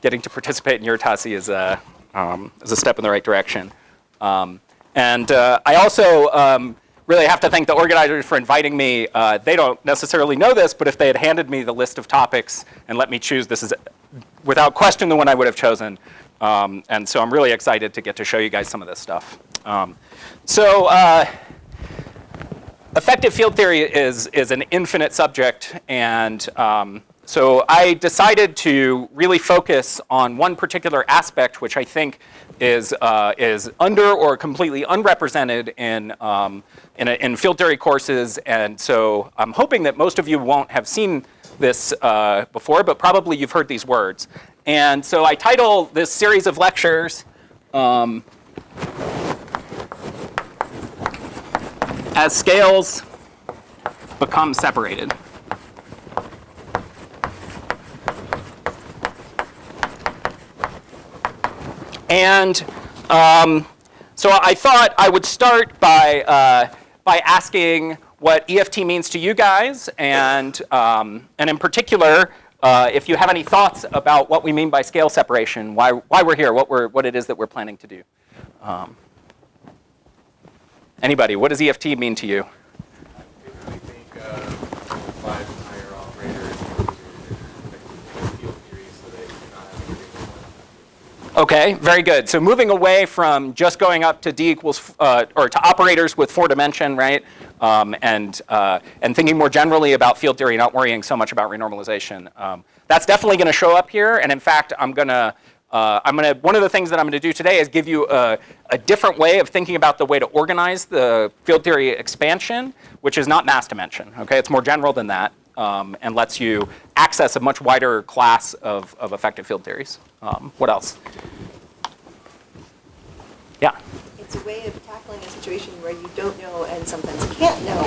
getting to participate in your TASI is a step in the right direction. I also really have to thank the organizers for inviting me. They don't necessarily know this, but if they had handed me the list of topics and let me choose, this is without question the one I would have chosen. And so I'm really excited to get to show you guys some of this stuff. Effective field theory is an infinite subject, and so I decided to really focus on one particular aspect, which I think is under or completely unrepresented in field theory courses. And so I'm hoping that most of you won't have seen this before, but probably you've heard these words. And so I title this series of lectures as scales become separated. And so I thought I would start by asking what EFT means to you guys, and in particular, if you have any thoughts about what we mean by scale separation, why we're here, what it is that we're planning to do. Anybody, what does EFT mean to you? I think 5 higher operators field theory so they do not have anything. Okay, very good. So moving away from just going up to D equals, or to operators with 4 dimension, right? And thinking more generally about field theory, not worrying so much about renormalization. That's definitely going to show up here. And in fact, one of the things that I'm going to do today is give you a different way of thinking about the way to organize the field theory expansion, which is not mass dimension. Okay, it's more general than that, and lets you access a much wider class of effective field theories. What else? Yeah. It's a way of tackling a situation where you don't know and sometimes can't know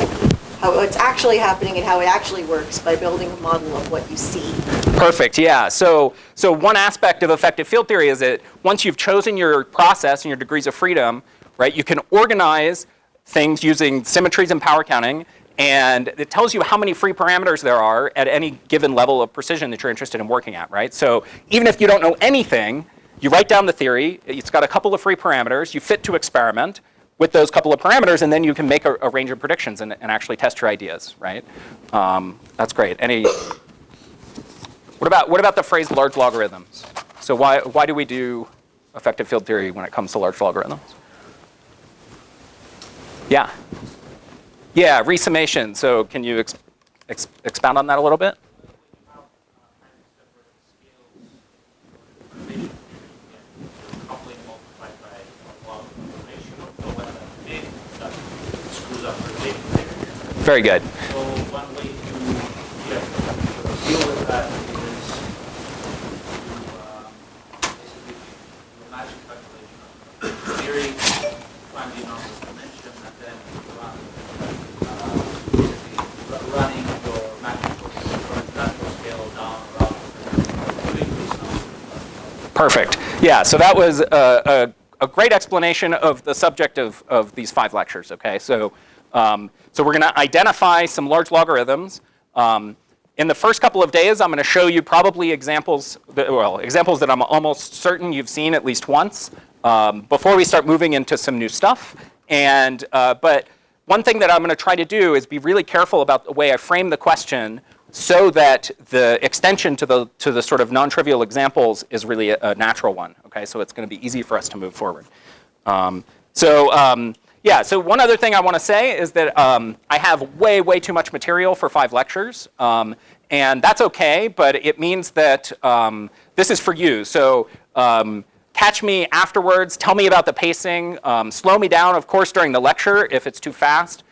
how it's actually happening and how it actually works by building a model of what you see. Perfect, yeah. So one aspect of effective field theory is that once you've chosen your process and your degrees of freedom, right, you can organize things using symmetries and power counting, and it tells you how many free parameters there are at any given level of precision that you're interested in working at, right? So even if you don't know anything, you write down the theory, it's got a couple of free parameters, you fit to experiment with those couple of parameters, and then you can make a range of predictions and actually test your ideas, right? That's great. What about the phrase large logarithms? So why do we do effective field theory when it comes to large logarithms? Yeah. Yeah, resummation. So can you expound on that a little bit? Very good. So one way to deal with that is to basically do a magic calculation of the theory, find the enormous dimension, and then running your magic from that scale down or up to increase number. Perfect. Yeah, so that was a great explanation of the subject of these 5 lectures, okay? So we're going to identify some large logarithms. In the first couple of days, I'm going to show you probably examples that I'm almost certain you've seen at least once before we start moving into some new stuff. But one thing that I'm going to try to do is be really careful about the way I frame the question so that the extension to the sort of non-trivial examples is really a natural one. Okay, so it's going to be easy for us to move forward. Yeah, so one other thing I want to say is that I have way too much material for 5 lectures. And that's okay, but it means that this is for you. So catch me afterwards, tell me about the pacing, slow me down, of course, during the lecture if it's too fast.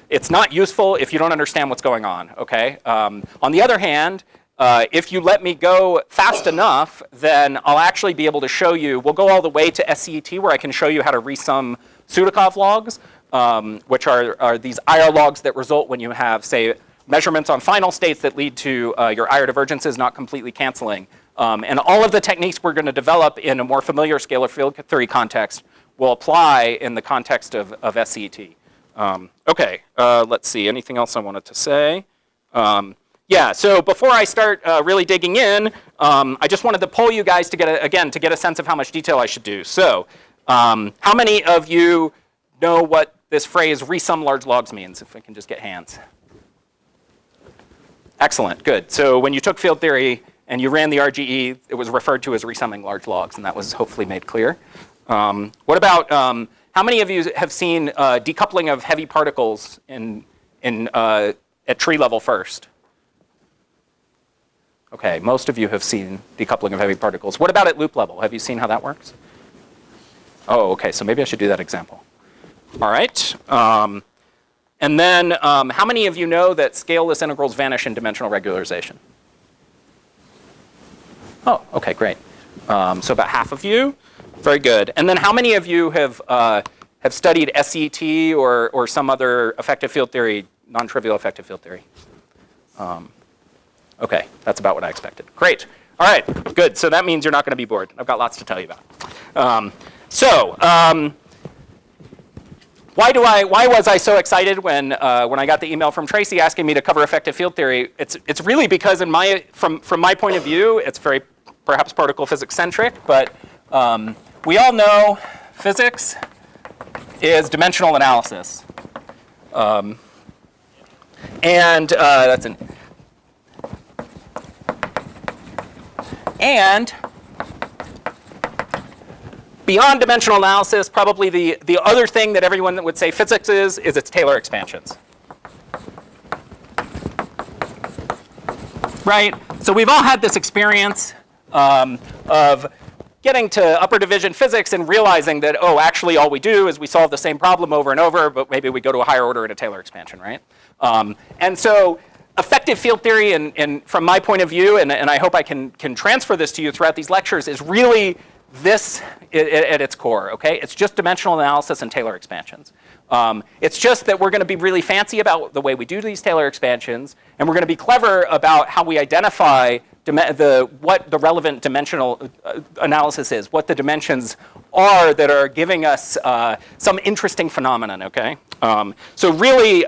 It's not useful if you don't understand what's going on, okay? On the other hand, if you let me go fast enough, then I'll actually be able to show you, we'll go all the way to SCET where I can show you how to resum Sudakov logs, which are these IR logs that result when you have, say, measurements on final states that lead to your IR divergences not completely canceling. And all of the techniques we're going to develop in a more familiar scalar field theory context will apply in the context of SCET. Okay, let's see. Anything else I wanted to say? Yeah, so before I start really digging in, I just wanted to poll you guys to get a sense of how much detail I should do. So how many of you know what this phrase resum large logs means? If we can just get hands. Excellent, good. So when you took field theory and you ran the RGE, it was referred to as resumming large logs, and that was hopefully made clear. What about, how many of you have seen decoupling of heavy particles at tree level first? Okay, most of you have seen decoupling of heavy particles. What about at loop level? Have you seen how that works? Oh, okay, so maybe I should do that example. All right. And then how many of you know that scaleless integrals vanish in dimensional regularization? Oh, okay, great. So about half of you. Very good. And then how many of you have studied SET or some other effective field theory, non-trivial effective field theory? Okay, that's about what I expected. Great. All right, good. So that means you're not going to be bored. I've got lots to tell you about. Why was I so excited when I got the email from Tracy asking me to cover effective field theory? It's really because from my point of view, it's very perhaps particle physics centric, but we all know physics is dimensional analysis. And beyond dimensional analysis, probably the other thing that everyone would say physics is its Taylor expansions. Right? So we've all had this experience of getting to upper division physics and realizing that, oh, actually all we do is we solve the same problem over and over, but maybe we go to a higher order in a Taylor expansion, right? And so effective field theory, and from my point of view, and I hope I can transfer this to you throughout these lectures, is really this at its core, okay? It's just dimensional analysis and Taylor expansions. It's just that we're going to be really fancy about the way we do these Taylor expansions, and we're going to be clever about how we identify what the relevant dimensional analysis is, what the dimensions are that are giving us some interesting phenomenon, okay? So really,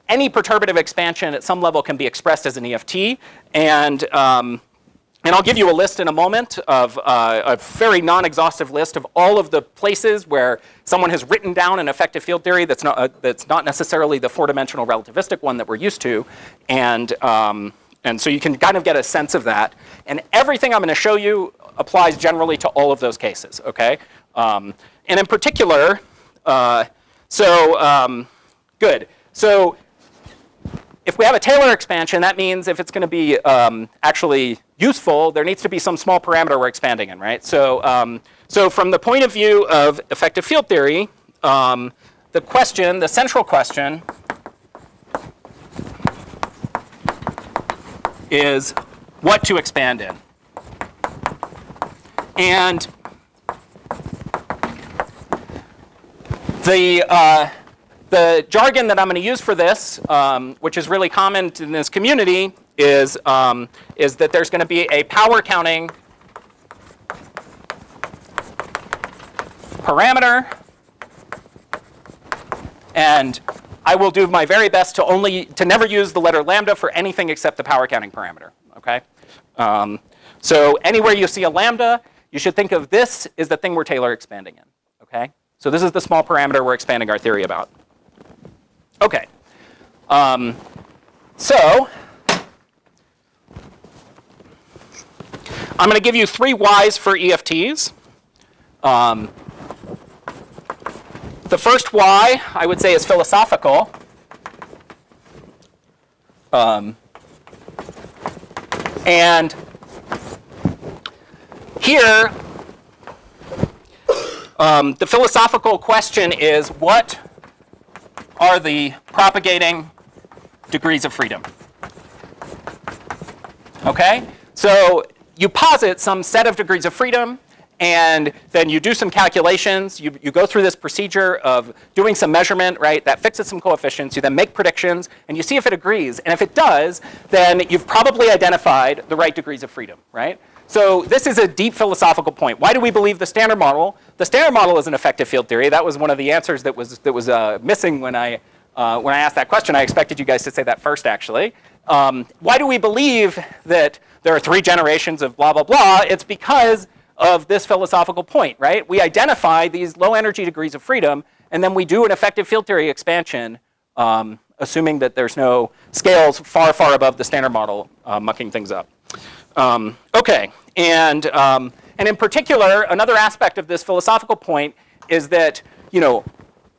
any perturbative expansion at some level can be expressed as an EFT, and I'll give you a list in a moment of a very non-exhaustive list of all of the places where someone has written down an effective field theory that's not necessarily the four-dimensional relativistic one that we're used to, and so you can kind of get a sense of that. And everything I'm going to show you applies generally to all of those cases, okay? And in particular, good. So if we have a Taylor expansion, that means if it's going to be actually useful, there needs to be some small parameter we're expanding in, right? So, so from the point of view of effective field theory, the central question is what to expand in. And the jargon that I'm going to use for this, which is really common in this community, is that there's going to be a power counting parameter, and I will do my very best to never use the letter lambda for anything except the power counting parameter. Okay. So anywhere you see a lambda, you should think of this as the thing we're Taylor expanding in. Okay. So this is the small parameter we're expanding our theory about. Okay. So I'm going to give you 3 Ys for EFTs. The first Y, I would say, is philosophical. And here, the philosophical question is, what are the propagating degrees of freedom? Okay? So you posit some set of degrees of freedom, and then you do some calculations. You go through this procedure of doing some measurement, right? That fixes some coefficients. You then make predictions, and you see if it agrees. And if it does, then you've probably identified the right degrees of freedom, right? So this is a deep philosophical point. Why do we believe the standard model? The standard model is an effective field theory. That was one of the answers that was missing when I asked that question. I expected you guys to say that first, actually. why do we believe that there are 3 generations of blah, blah, blah? It's because of this philosophical point, right? We identify these low energy degrees of freedom, and then we do an effective field theory expansion, assuming that there's no scales far, far above the standard model mucking things up. Okay, and in particular, another aspect of this philosophical point is that,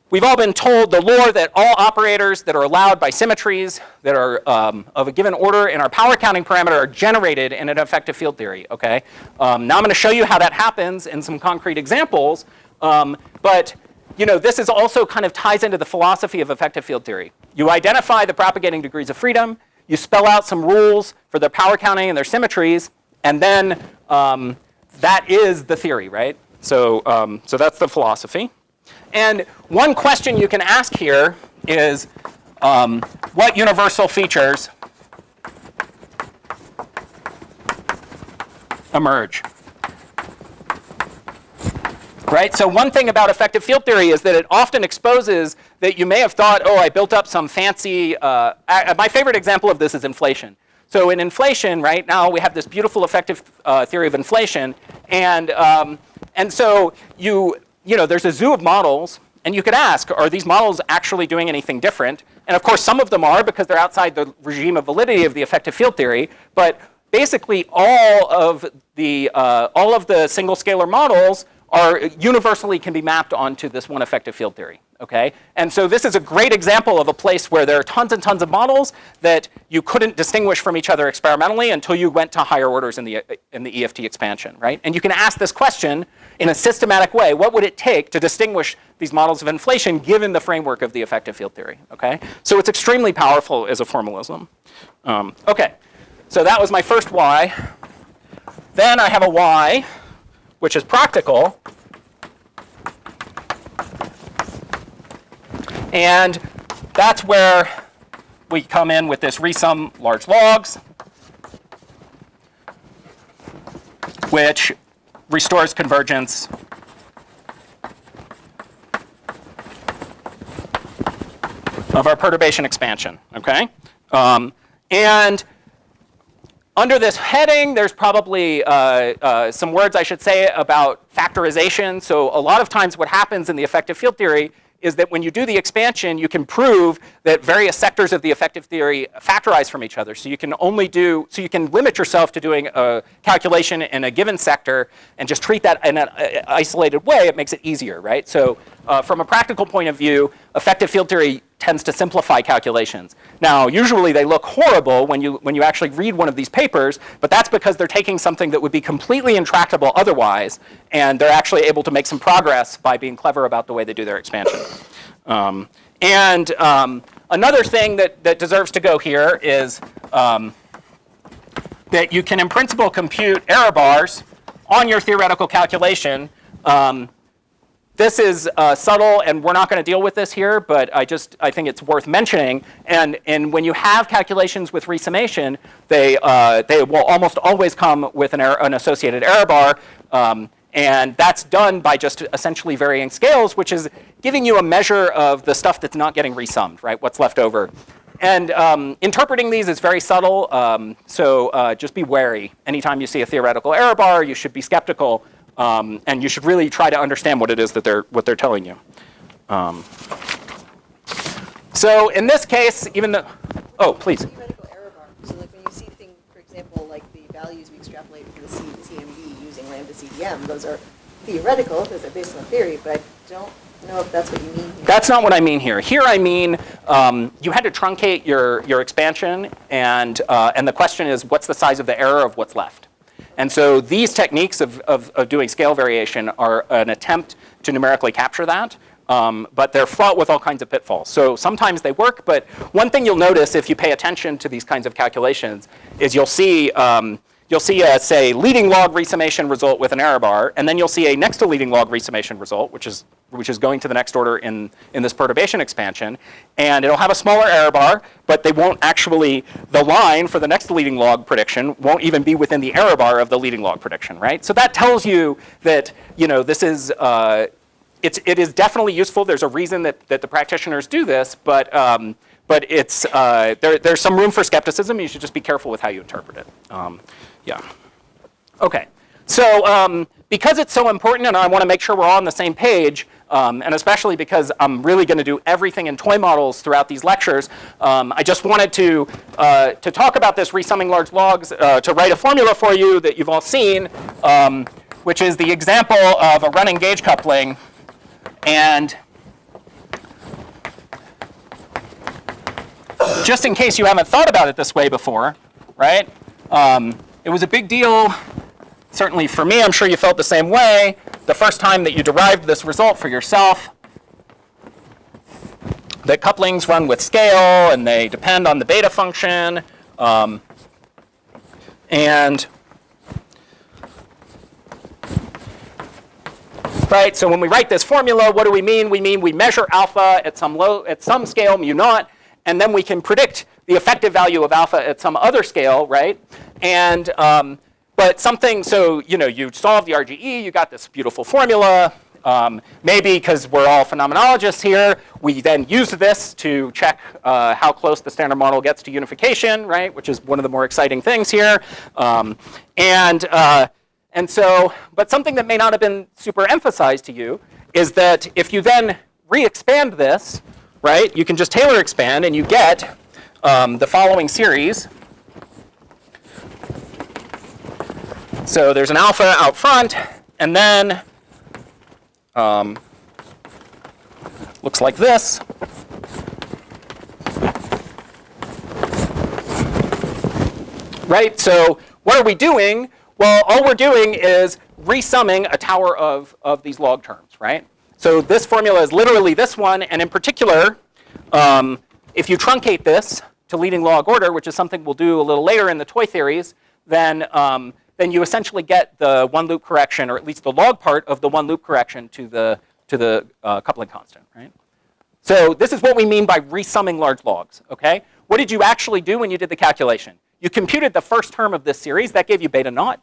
we've all been told the lore that all operators that are allowed by symmetries that are of a given order in our power counting parameter are generated in an effective field theory, okay? Now I'm going to show you how that happens in some concrete examples, but this is also kind of ties into the philosophy of effective field theory. You identify the propagating degrees of freedom, you spell out some rules for their power counting and their symmetries, and then that is the theory, right? So that's the philosophy. And one question you can ask here is, what universal features emerge? Right? So one thing about effective field theory is that it often exposes that you may have thought, oh, I built up some fancy, my favorite example of this is inflation. So in inflation, right now we have this beautiful effective theory of inflation, and so there's a zoo of models, and you could ask, are these models actually doing anything different? And of course, some of them are because they're outside the regime of validity of the effective field theory, but basically all of the single scalar models are universally can be mapped onto this one effective field theory, okay? And so this is a great example of a place where there are tons and tons of models that you couldn't distinguish from each other experimentally until you went to higher orders in the EFT expansion, right? And you can ask this question in a systematic way. What would it take to distinguish these models of inflation given the framework of the effective field theory, okay? So it's extremely powerful as a formalism. Okay, so that was my first why. Then I have a why, which is practical. And that's where we come in with this resum large logs, which restores convergence of our perturbation expansion, okay? And under this heading, there's probably some words I should say about factorization. So a lot of times what happens in the effective field theory is that when you do the expansion, you can prove that various sectors of the effective theory factorize from each other. So you can you can limit yourself to doing a calculation in a given sector and just treat that in an isolated way. It makes it easier, right? So from a practical point of view, effective field theory tends to simplify calculations. Now, usually they look horrible when you actually read one of these papers, but that's because they're taking something that would be completely intractable otherwise, and they're actually able to make some progress by being clever about the way they do their expansion. Another thing that deserves to go here is that you can, in principle, compute error bars on your theoretical calculation. This is subtle, and we're not going to deal with this here, but I think it's worth mentioning. And when you have calculations with resummation, they will almost always come with an associated error bar. And that's done by just essentially varying scales, which is giving you a measure of the stuff that's not getting resummed, right? What's left over. And interpreting these is very subtle, so just be wary. Anytime you see a theoretical error bar, you should be skeptical. And you should really try to understand what it is that they're telling you. So in this case, even though, oh, please. Theoretical error bar. So like when you see things, for example, like the values we extrapolate from the CMD using lambda CDM, those are theoretical because they're based on theory, but I don't know if that's what you mean here. That's not what I mean here. Here I mean you had to truncate your expansion, and the question is, what's the size of the error of what's left? And so these techniques of doing scale variation are an attempt to numerically capture that, but they're fraught with all kinds of pitfalls. So sometimes they work, but one thing you'll notice if you pay attention to these kinds of calculations is you'll see a, say, leading log resummation result with an error bar, and then you'll see a next to leading log resummation result, which is going to the next order in this perturbation expansion, and it'll have a smaller error bar, but they won't actually, the line for the next leading log prediction won't even be within the error bar of the leading log prediction, right? So that tells you that, this is, it is definitely useful. There's a reason that the practitioners do this, but but it's, there's some room for skepticism. You should just be careful with how you interpret it. Yeah. Okay. So because it's so important and I want to make sure we're all on the same page, and especially because I'm really going to do everything in toy models throughout these lectures, I just wanted to talk about this resumming large logs, to write a formula for you that you've all seen, which is the example of a running gauge coupling. And just in case you haven't thought about it this way before, right? It was a big deal. Certainly for me, I'm sure you felt the same way the first time that you derived this result for yourself, that couplings run with scale and they depend on the beta function. And right, so when we write this formula, what do we mean? We mean we measure alpha at some scale, mu naught, and then we can predict the effective value of alpha at some other scale, right? And but something, so you solve the RGE, you got this beautiful formula. Maybe because we're all phenomenologists here, we then use this to check how close the standard model gets to unification, right? Which is one of the more exciting things here. And so, but something that may not have been super emphasized to you is that if you then re-expand this, right, you can just Taylor expand and you get the following series. So there's an alpha out front, and then looks like this. Right, so what are we doing? Well, all we're doing is resumming a tower of these log terms, right? So this formula is literally this one, and in particular, if you truncate this to leading log order, which is something we'll do a little later in the toy theories, then you essentially get the one loop correction, or at least the log part of the one loop correction to the coupling constant, right? So this is what we mean by resumming large logs, okay? What did you actually do when you did the calculation? You computed the first term of this series, that gave you beta naught,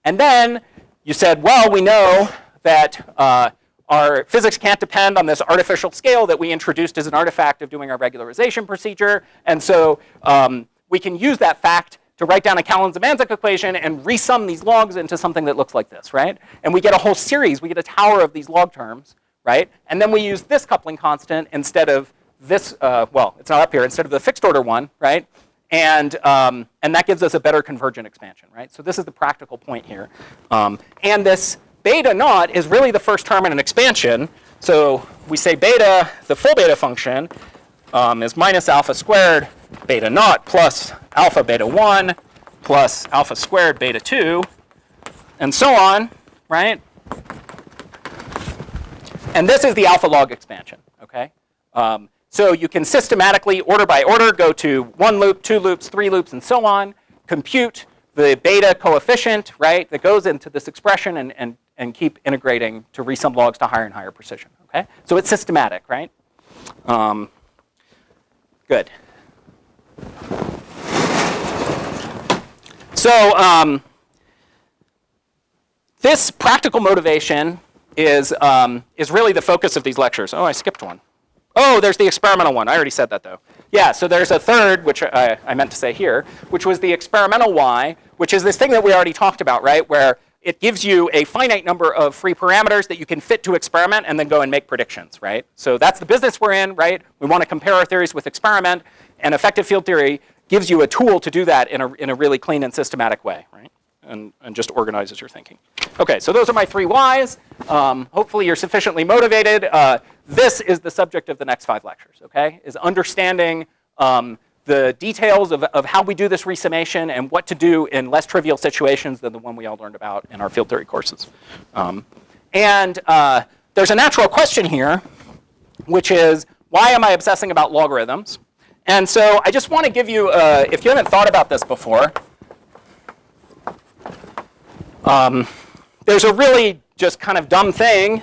and then you said, well, we know that our physics can't depend on this artificial scale that we introduced as an artifact of doing our regularization procedure, and so we can use that fact to write down a Kalin-Zemanzik equation and resum these logs into something that looks like this, right? And we get a whole series, we get a tower of these log terms, right? And then we use this coupling constant instead of this, well, it's not up here, instead of the fixed order one, right? And that gives us a better convergent expansion, right? So this is the practical point here. And this beta naught is really the first term in an expansion. So we say beta, the full beta function, is minus alpha squared beta naught plus alpha beta 1 plus alpha squared beta 2, and so on, right? And this is the alpha log expansion, okay? So you can systematically, order by order, go to 1 loop, 2 loops, 3 loops, and so on, compute the beta coefficient, right, that goes into this expression and keep integrating to resum logs to higher and higher precision, okay? So it's systematic, right? Good. So this practical motivation is really the focus of these lectures. Oh, I skipped one. Oh, there's the experimental one. I already said that, though. Yeah, so there's a third, which I meant to say here, which was the experimental Y, which is this thing that we already talked about, right, where it gives you a finite number of free parameters that you can fit to experiment and then go and make predictions, right? So that's the business we're in, right? We want to compare our theories with experiment, and effective field theory gives you a tool to do that in a really clean and systematic way, right? And just organizes your thinking. Okay, so those are my 3 Ys. Hopefully you're sufficiently motivated. This is the subject of the next 5 lectures, okay? Is understanding the details of how we do this resummation and what to do in less trivial situations than the one we all learned about in our field theory courses. And there's a natural question here, which is, why am I obsessing about logarithms? And so I just want to give you, if you haven't thought about this before, there's a really just kind of dumb thing,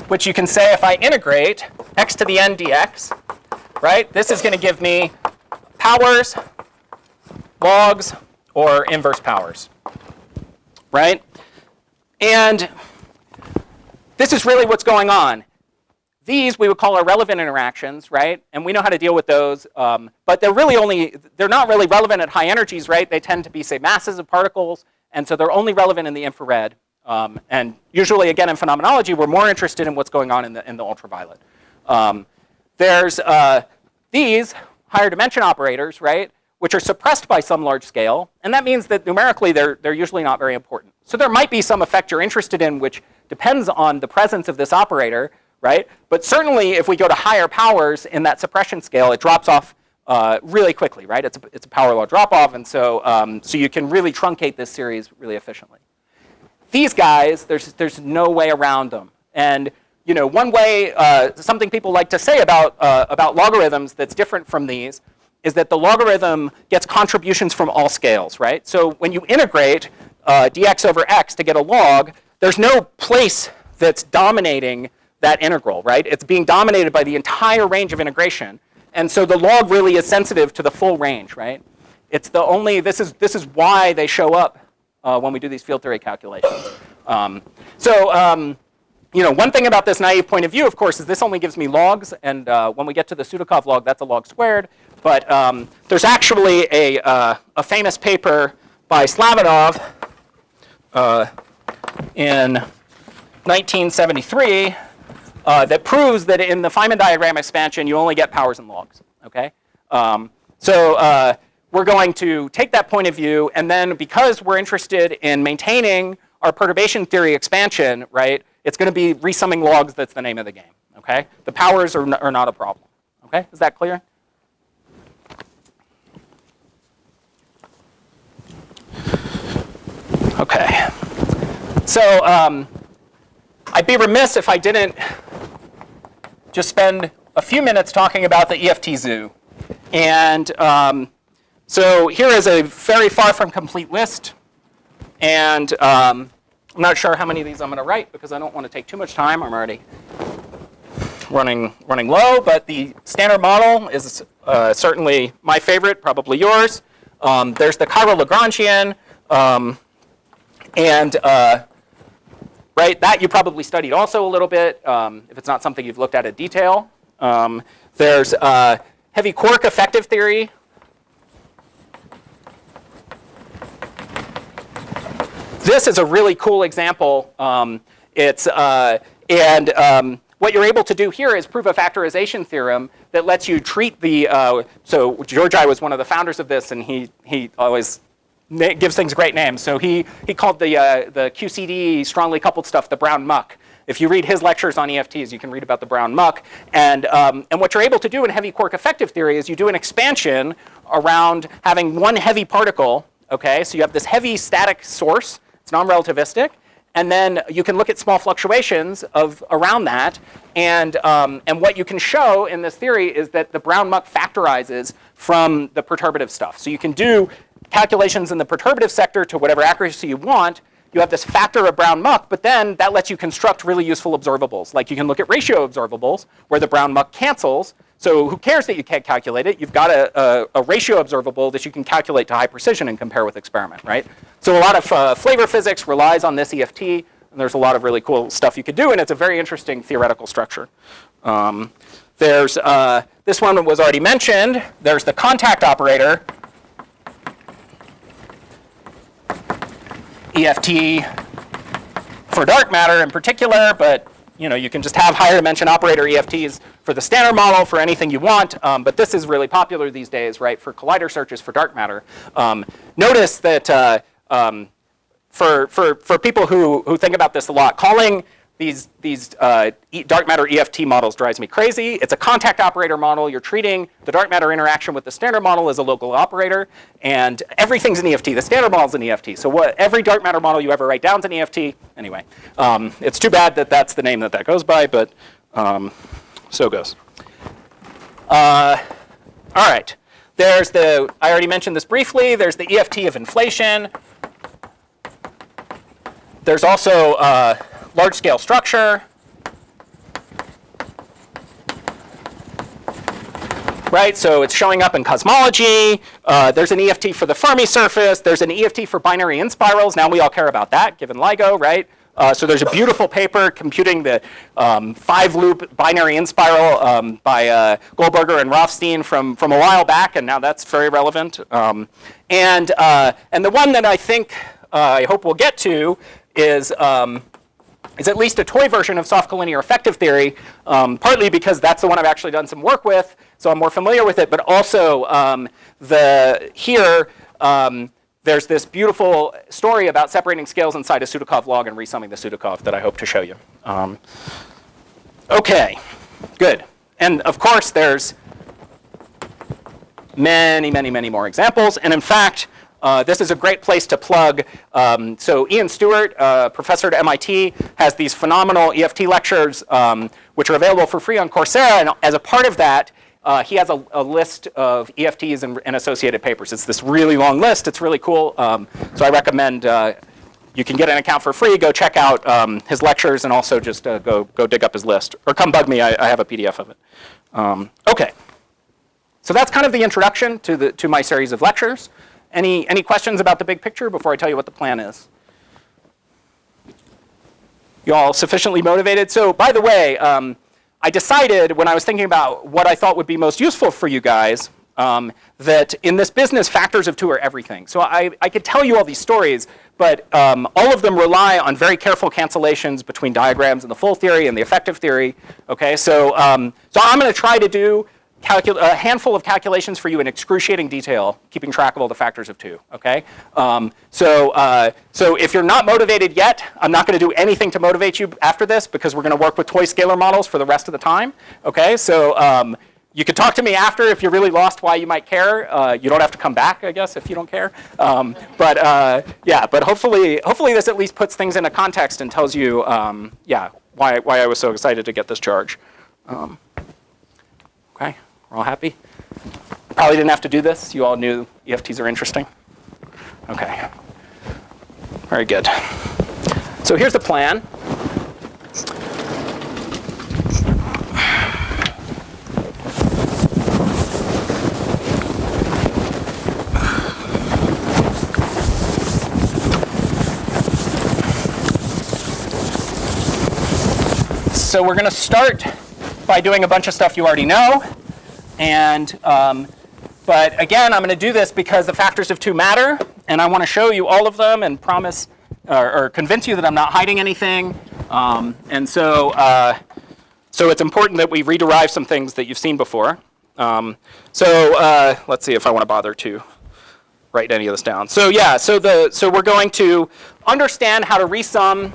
which you can say if I integrate x to the n dx, right? This is going to give me powers, logs, or inverse powers, right? And this is really what's going on. These we would call our relevant interactions, right? And we know how to deal with those, but they're not really relevant at high energies, right? They tend to be, say, masses of particles, and so they're only relevant in the infrared. And usually, again, in phenomenology, we're more interested in what's going on in the ultraviolet. There's these higher dimension operators, right, which are suppressed by some large scale, and that means that numerically they're usually not very important. So there might be some effect you're interested in which depends on the presence of this operator, right? But certainly if we go to higher powers in that suppression scale, it drops off really quickly, right? It's a power law drop off, and so you can really truncate this series really efficiently. These guys, there's no way around them. And one way, something people like to say about logarithms that's different from these is that the logarithm gets contributions from all scales, right? So when you integrate dx over x to get a log, there's no place that's dominating that integral, right? It's being dominated by the entire range of integration. And so the log really is sensitive to the full range, right? It's the only, this is why they show up when we do these field theory calculations. One thing about this naive point of view, of course, is this only gives me logs, and when we get to the Sudakov log, that's a log squared. But there's actually a famous paper by Slavinov in 1973 that proves that in the Feynman diagram expansion, you only get powers and logs. Okay, we're going to take that point of view, and then because we're interested in maintaining our perturbation theory expansion, right? It's going to be resumming logs. That's the name of the game. Okay, the powers are not a problem. Okay, is that clear? Okay, so I'd be remiss if I didn't just spend a few minutes talking about the EFT zoo. And so here is a very far from complete list. And I'm not sure how many of these I'm going to write because I don't want to take too much time. I'm already running low. But the standard model is certainly my favorite, probably yours. There's the chiral Lagrangian. Right, that you probably studied also a little bit, if it's not something you've looked at in detail. There's heavy quark effective theory. This is a really cool example. What you're able to do here is prove a factorization theorem that lets you treat the, so Georgi was one of the founders of this, and he always gives things great names. So he called the QCD strongly coupled stuff the brown muck. If you read his lectures on EFTs, you can read about the brown muck. And what you're able to do in heavy quark effective theory is you do an expansion around having one heavy particle. Okay, so you have this heavy static source. It's non-relativistic. And then you can look at small fluctuations around that. And what you can show in this theory is that the brown muck factorizes from the perturbative stuff. So you can do calculations in the perturbative sector to whatever accuracy you want. You have this factor of brown muck, but then that lets you construct really useful observables. Like you can look at ratio observables where the brown muck cancels. So who cares that you can't calculate it? You've got a ratio observable that you can calculate to high precision and compare with experiment, right? So a lot of flavor physics relies on this EFT, and there's a lot of really cool stuff you could do, and it's a very interesting theoretical structure. There's this one was already mentioned. There's the contact operator. EFT for dark matter in particular, but you can just have higher dimension operator EFTs for the standard model for anything you want. But this is really popular these days, right, for collider searches for dark matter. Notice that for people who think about this a lot, calling these dark matter EFT models drives me crazy. It's a contact operator model. You're treating the dark matter interaction with the standard model as a local operator, and everything's an EFT. The standard model is an EFT. So every dark matter model you ever write down is an EFT. Anyway, it's too bad that that's the name that goes by, but so it goes. All right. There's I already mentioned this briefly. There's the EFT of inflation. There's also large-scale structure, right? So it's showing up in cosmology. There's an EFT for the Fermi surface. There's an EFT for binary inspirals. Now we all care about that, given LIGO, right? So there's a beautiful paper computing the 5-loop binary inspiral by Goldberger and Rothstein from a while back, and now that's very relevant. And the one that I think I hope we'll get to is at least a toy version of soft collinear effective theory, partly because that's the one I've actually done some work with, so I'm more familiar with it, but also there's this beautiful story about separating scales inside a Sudakov log and resumming the Sudakov that I hope to show you. Okay, good. And of course, there's many, many, many more examples. And in fact, this is a great place to plug. So Ian Stewart, professor at MIT, has these phenomenal EFT lectures, which are available for free on Coursera. And as a part of that, he has a list of EFTs and associated papers. It's this really long list. It's really cool. So I recommend you can get an account for free. Go check out his lectures, and also just go dig up his list. Or come bug me. I have a PDF of it. OK. So that's kind of the introduction to my series of lectures. Any questions about the big picture before I tell you what the plan is? You all sufficiently motivated? So by the way, I decided when I was thinking about what I thought would be most useful for you guys that in this business, factors of 2 are everything. So I could tell you all these stories, but all of them rely on very careful cancellations between diagrams and the full theory and the effective theory. Okay, so I'm going to try to do a handful of calculations for you in excruciating detail, keeping track of all the factors of 2. Okay, so if you're not motivated yet, I'm not going to do anything to motivate you after this, because we're going to work with toy scalar models for the rest of the time. Okay, so you could talk to me after if you're really lost why you might care. You don't have to come back, I guess, if you don't care. But hopefully this at least puts things into context and tells you, why I was so excited to get this charge. Okay. We're all happy? Probably didn't have to do this. You all knew EFTs are interesting. Okay. Very good. So here's the plan. So we're going to start by doing a bunch of stuff you already know. But again, I'm going to do this because the factors of 2 matter, and I want to show you all of them and promise or convince you that I'm not hiding anything. So it's important that we rederive some things that you've seen before. Let's see if I want to bother to write any of this down. So we're going to understand how to resum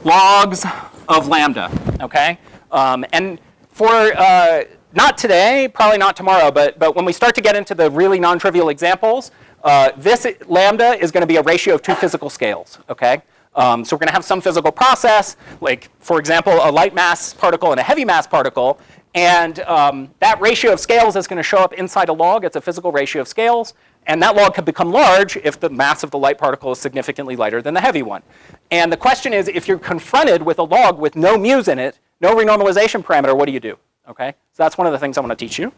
logs of lambda. Okay, and for not today, probably not tomorrow, but when we start to get into the really non-trivial examples, this lambda is going to be a ratio of 2 physical scales. Okay, so we're going to have some physical process, like for example, a light mass particle and a heavy mass particle, and that ratio of scales is going to show up inside a log. It's a physical ratio of scales, and that log could become large if the mass of the light particle is significantly lighter than the heavy one. And the question is, if you're confronted with a log with no mu's in it, no renormalization parameter, what do you do? Okay, so that's one of the things I want to teach you.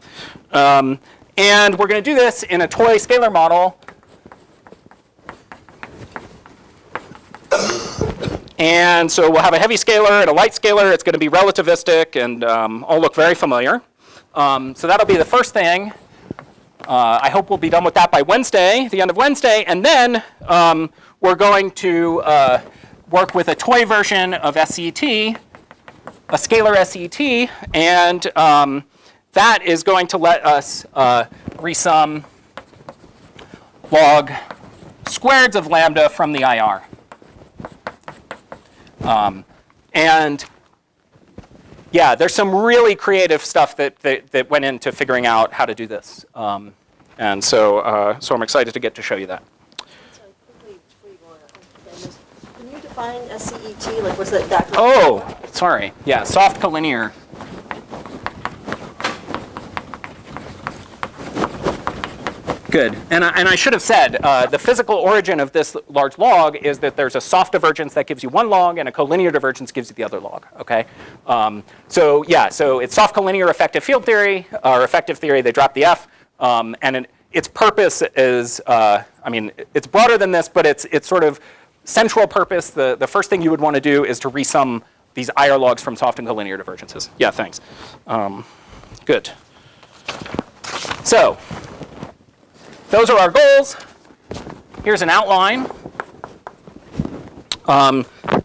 And we're going to do this in a toy scalar model. And so we'll have a heavy scalar and a light scalar. It's going to be relativistic and all look very familiar. So that'll be the first thing. I hope we'll be done with that by Wednesday, the end of Wednesday. And then we're going to work with a toy version of SET, a scalar SET, and that is going to let us resum log squareds of lambda from the IR. And yeah, there's some really creative stuff that went into figuring out how to do this. And so I'm excited to get to show you that. So quickly, before you go on, can you define SET? Like, what's that document? Oh, sorry. Yeah, soft collinear. Good. And I should have said, the physical origin of this large log is that there's a soft divergence that gives you one log, and a collinear divergence gives you the other log. Okay. So it's soft collinear effective field theory, or effective theory. They drop the F, and its purpose is, it's broader than this, but it's sort of central purpose, the first thing you would want to do is to resum these IR logs from soft and collinear divergences. Yeah, thanks. Good. So those are our goals. Here's an outline.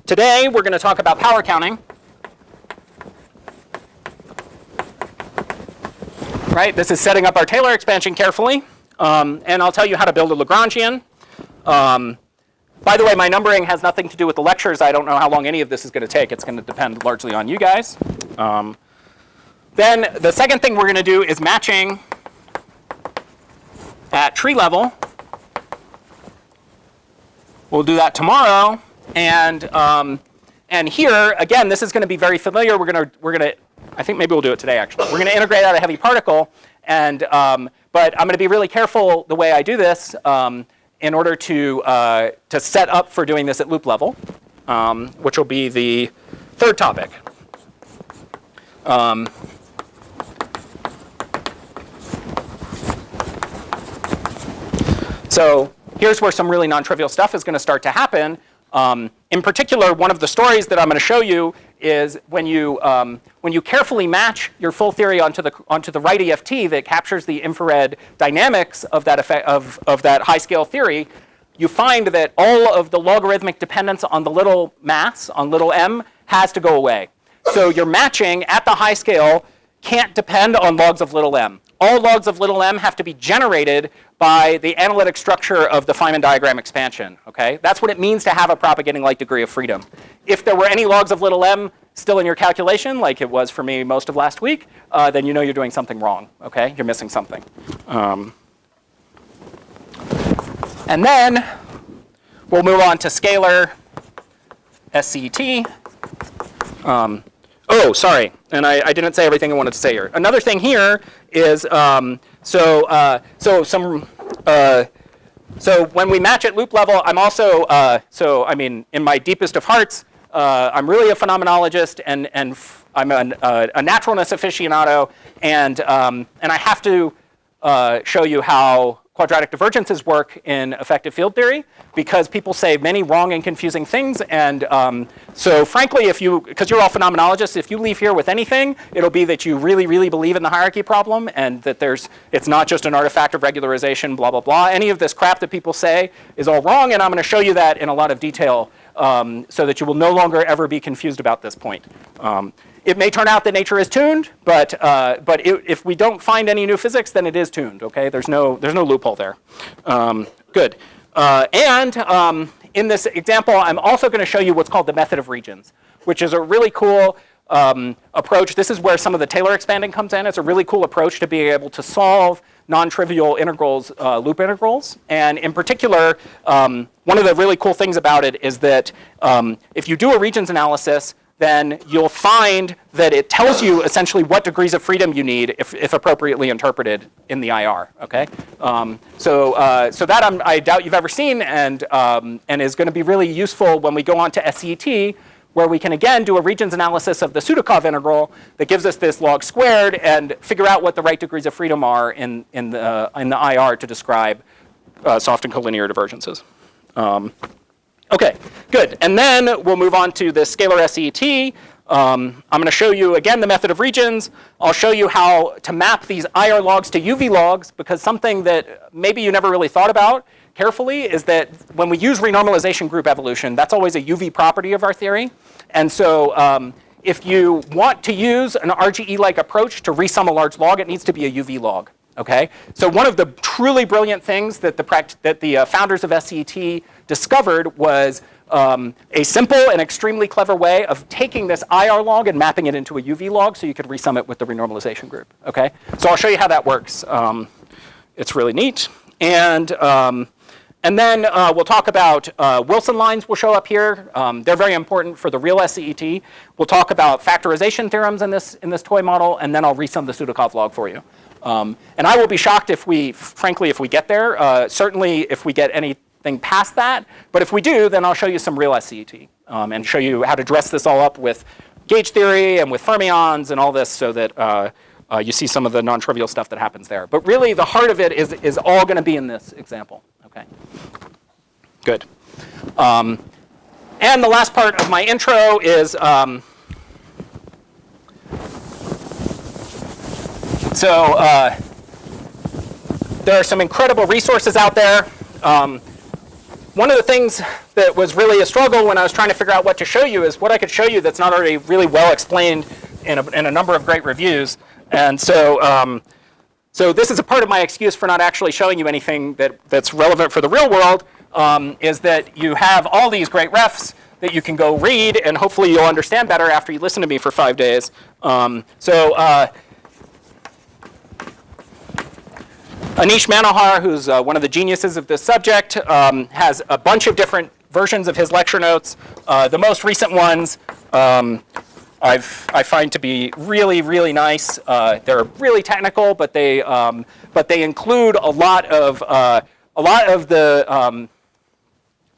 Today, we're going to talk about power counting. Right? This is setting up our Taylor expansion carefully. And I'll tell you how to build a Lagrangian. By the way, my numbering has nothing to do with the lectures. I don't know how long any of this is going to take. It's going to depend largely on you guys. Then the second thing we're going to do is matching at tree level. We'll do that tomorrow. And here, again, this is going to be very familiar. We're going to, I think maybe we'll do it today, actually. We're going to integrate out a heavy particle. And, but I'm going to be really careful the way I do this in order to set up for doing this at loop level, which will be the third topic. So here's where some really non-trivial stuff is going to start to happen. In particular, one of the stories that I'm going to show you is when you carefully match your full theory onto the right EFT that captures the infrared dynamics of that effect of that high scale theory, you find that all of the logarithmic dependence on the little mass, on little m, has to go away. So your matching at the high scale can't depend on logs of little m. All logs of little m have to be generated by the analytic structure of the Feynman diagram expansion. Okay? That's what it means to have a propagating light degree of freedom. If there were any logs of little m still in your calculation, like it was for me most of last week, then you know you're doing something wrong. Okay? You're missing something. And then we'll move on to scalar SCET. Oh, sorry, and I didn't say everything I wanted to say here. Another thing here is so when we match at loop level, I'm also I mean, in my deepest of hearts, I'm really a phenomenologist, and I'm a naturalness aficionado, and I have to show you how quadratic divergences work in effective field theory, because people say many wrong and confusing things. And so frankly, because you're all phenomenologists, if you leave here with anything, it'll be that you really, really believe in the hierarchy problem, and that it's not just an artifact of regularization, blah, blah, blah. Any of this crap that people say is all wrong, and I'm going to show you that in a lot of detail so that you will no longer ever be confused about this point. It may turn out that nature is tuned, but if we don't find any new physics, then it is tuned. Okay, there's no loophole there. Good. In this example, I'm also going to show you what's called the method of regions, which is a really cool approach. This is where some of the Taylor expanding comes in. It's a really cool approach to being able to solve non-trivial integrals, loop integrals. And in particular, one of the really cool things about it is that if you do a regions analysis, then you'll find that it tells you essentially what degrees of freedom you need if appropriately interpreted in the IR. Okay, so that I doubt you've ever seen, and is going to be really useful when we go on to SCET, where we can again do a regions analysis of the Sudakov integral that gives us this log squared and figure out what the right degrees of freedom are in the IR to describe soft and collinear divergences. Okay, good. And then we'll move on to the scalar SCET. I'm going to show you, again, the method of regions. I'll show you how to map these IR logs to UV logs, because something that maybe you never really thought about carefully is that when we use renormalization group evolution, that's always a UV property of our theory. And so if you want to use an RGE-like approach to resum a large log, it needs to be a UV log. Okay? So one of the truly brilliant things that the founders of SCET discovered was a simple and extremely clever way of taking this IR log and mapping it into a UV log so you could resum it with the renormalization group. Okay? So I'll show you how that works. It's really neat. And then we'll talk about Wilson lines will show up here. They're very important for the real SCET. We'll talk about factorization theorems in this toy model, and then I'll resum the Sudakov log for you. And I will be shocked if we get there. Certainly if we get anything past that. But if we do, then I'll show you some real SCET and show you how to dress this all up with gauge theory and with fermions and all this so that you see some of the non-trivial stuff that happens there. But really, the heart of it is all going to be in this example. Okay. Good. And the last part of my intro is, there are some incredible resources out there. One of the things that was really a struggle when I was trying to figure out what to show you is what I could show you that's not already really well explained in a number of great reviews. And so, so this is a part of my excuse for not actually showing you anything that's relevant for the real world, is that you have all these great refs that you can go read, and hopefully you'll understand better after you listen to me for 5 days. Anish Manohar, who's one of the geniuses of this subject, has a bunch of different versions of his lecture notes. The most recent ones I find to be really, really nice. They're really technical, but they include a lot of the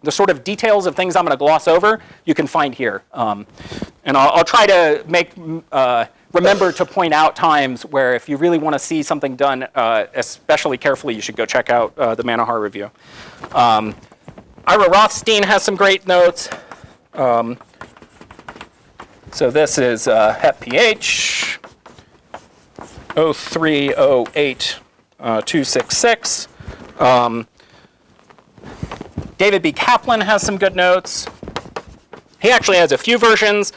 sort of details of things I'm going to gloss over. You can find here, and I'll try to make. Remember to point out times where if you really want to see something done especially carefully, you should go check out the Manohar review. Ira Rothstein has some great notes. So this is HEP pH 0308266. David B. Kaplan has some good notes. He actually has a few versions.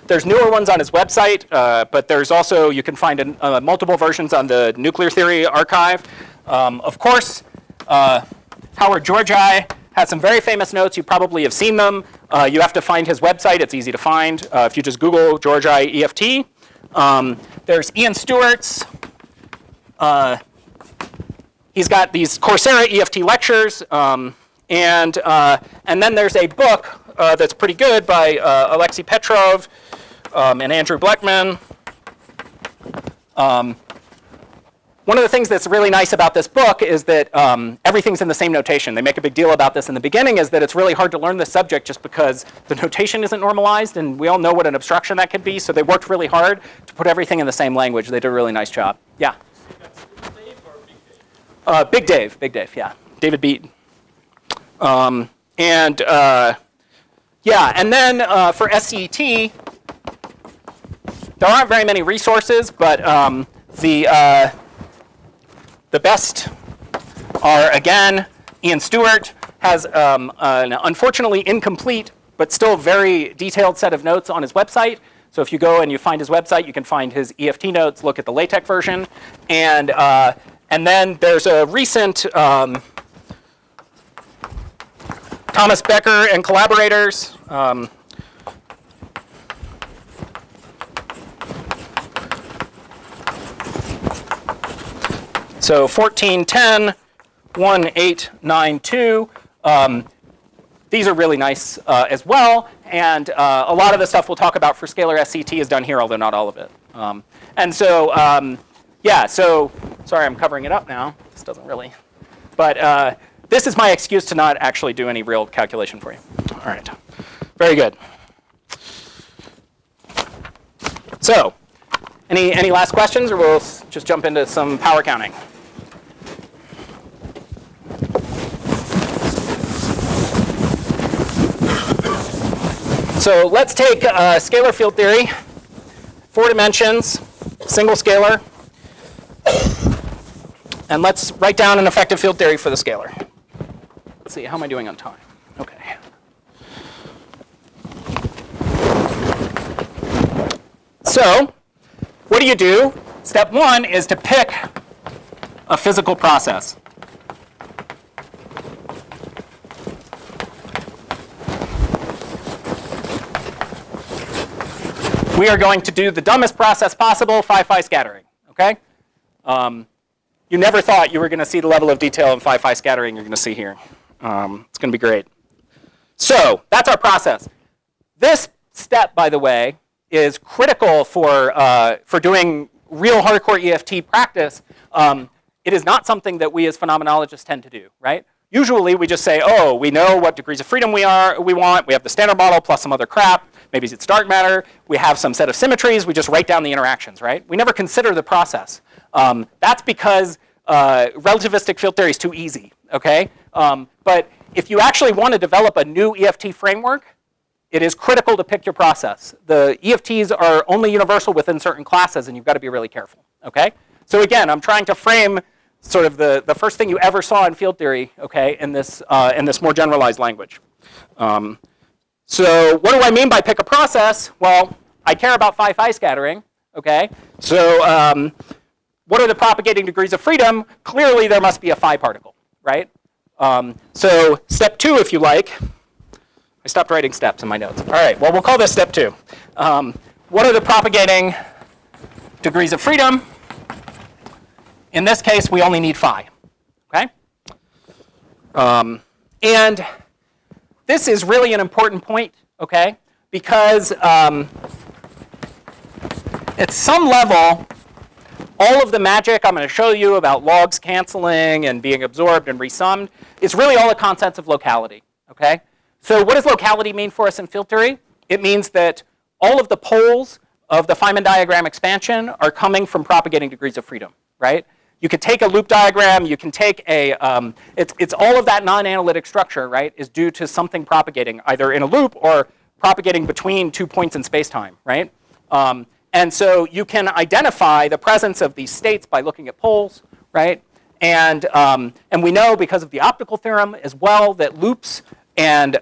There's newer ones on his website, but there's also, you can find multiple versions on the Nuclear Theory Archive. Of course, Howard Georgi has some very famous notes. You probably have seen them. You have to find his website. It's easy to find if you just Google Georgi EFT. There's Ian Stewart's. He's got these Coursera EFT lectures. And then there's a book that's pretty good by Alexei Petrov and Andrew Bleckman. One of the things that's really nice about this book is that everything's in the same notation. They make a big deal about this in the beginning, is that it's really hard to learn this subject just because the notation isn't normalized, and we all know what an abstraction that can be, so they worked really hard to put everything in the same language. They did a really nice job. Yeah? So that's Dave or Big Dave? Big Dave, yeah. David Beaton. Yeah, and then for SCET, there aren't very many resources, but the best are, again, Ian Stewart has an unfortunately incomplete but still very detailed set of notes on his website. So if you go and you find his website, you can find his EFT notes, look at the LaTeX version. And then there's a recent Thomas Becker and collaborators. So 1410-1892. These are really nice as well. And a lot of the stuff we'll talk about for scalar SCT is done here, although not all of it. And so, yeah, so sorry, I'm covering it up now. This doesn't really. But this is my excuse to not actually do any real calculation for you. All right. Very good. So, any last questions, or we'll just jump into some power counting? So let's take scalar field theory, 4 dimensions, single scalar, and let's write down an effective field theory for the scalar. Let's see, how am I doing on time? Okay. So, what do? Step 1 is to pick a physical process. We are going to do the dumbest process possible, phi-phi scattering, okay? You never thought you were going to see the level of detail in phi-phi scattering you're going to see here. It's going to be great. So that's our process. This step, by the way, is critical for doing real hardcore EFT practice. It is not something that we as phenomenologists tend to do, right? Usually we just say, oh, we know what degrees of freedom we want. We have the standard model plus some other crap. Maybe it's dark matter. We have some set of symmetries. We just write down the interactions, right? We never consider the process. That's because relativistic field theory is too easy, okay? But if you actually want to develop a new EFT framework, it is critical to pick your process. The EFTs are only universal within certain classes, and you've got to be really careful, okay? So again, I'm trying to frame sort of the first thing you ever saw in field theory, okay, in this more generalized language. So what do I mean by pick a process? Well, I care about phi-phi scattering, okay? So what are the propagating degrees of freedom? Clearly, there must be a phi particle, right? So step 2, if you like. I stopped writing steps in my notes. All right, well, we'll call this step 2. What are the propagating degrees of freedom? In this case, we only need phi, okay? And this is really an important point, okay? Because at some level, all of the magic I'm going to show you about logs canceling and being absorbed and resummed is really all a concept of locality, okay? So what does locality mean for us in field theory? It means that all of the poles of the Feynman diagram expansion are coming from propagating degrees of freedom, right? You could take a loop diagram, you can take a, it's all of that non-analytic structure, right, is due to something propagating either in a loop or propagating between 2 points in space-time, right? And so you can identify the presence of these states by looking at poles, right? And we know because of the optical theorem as well that loops and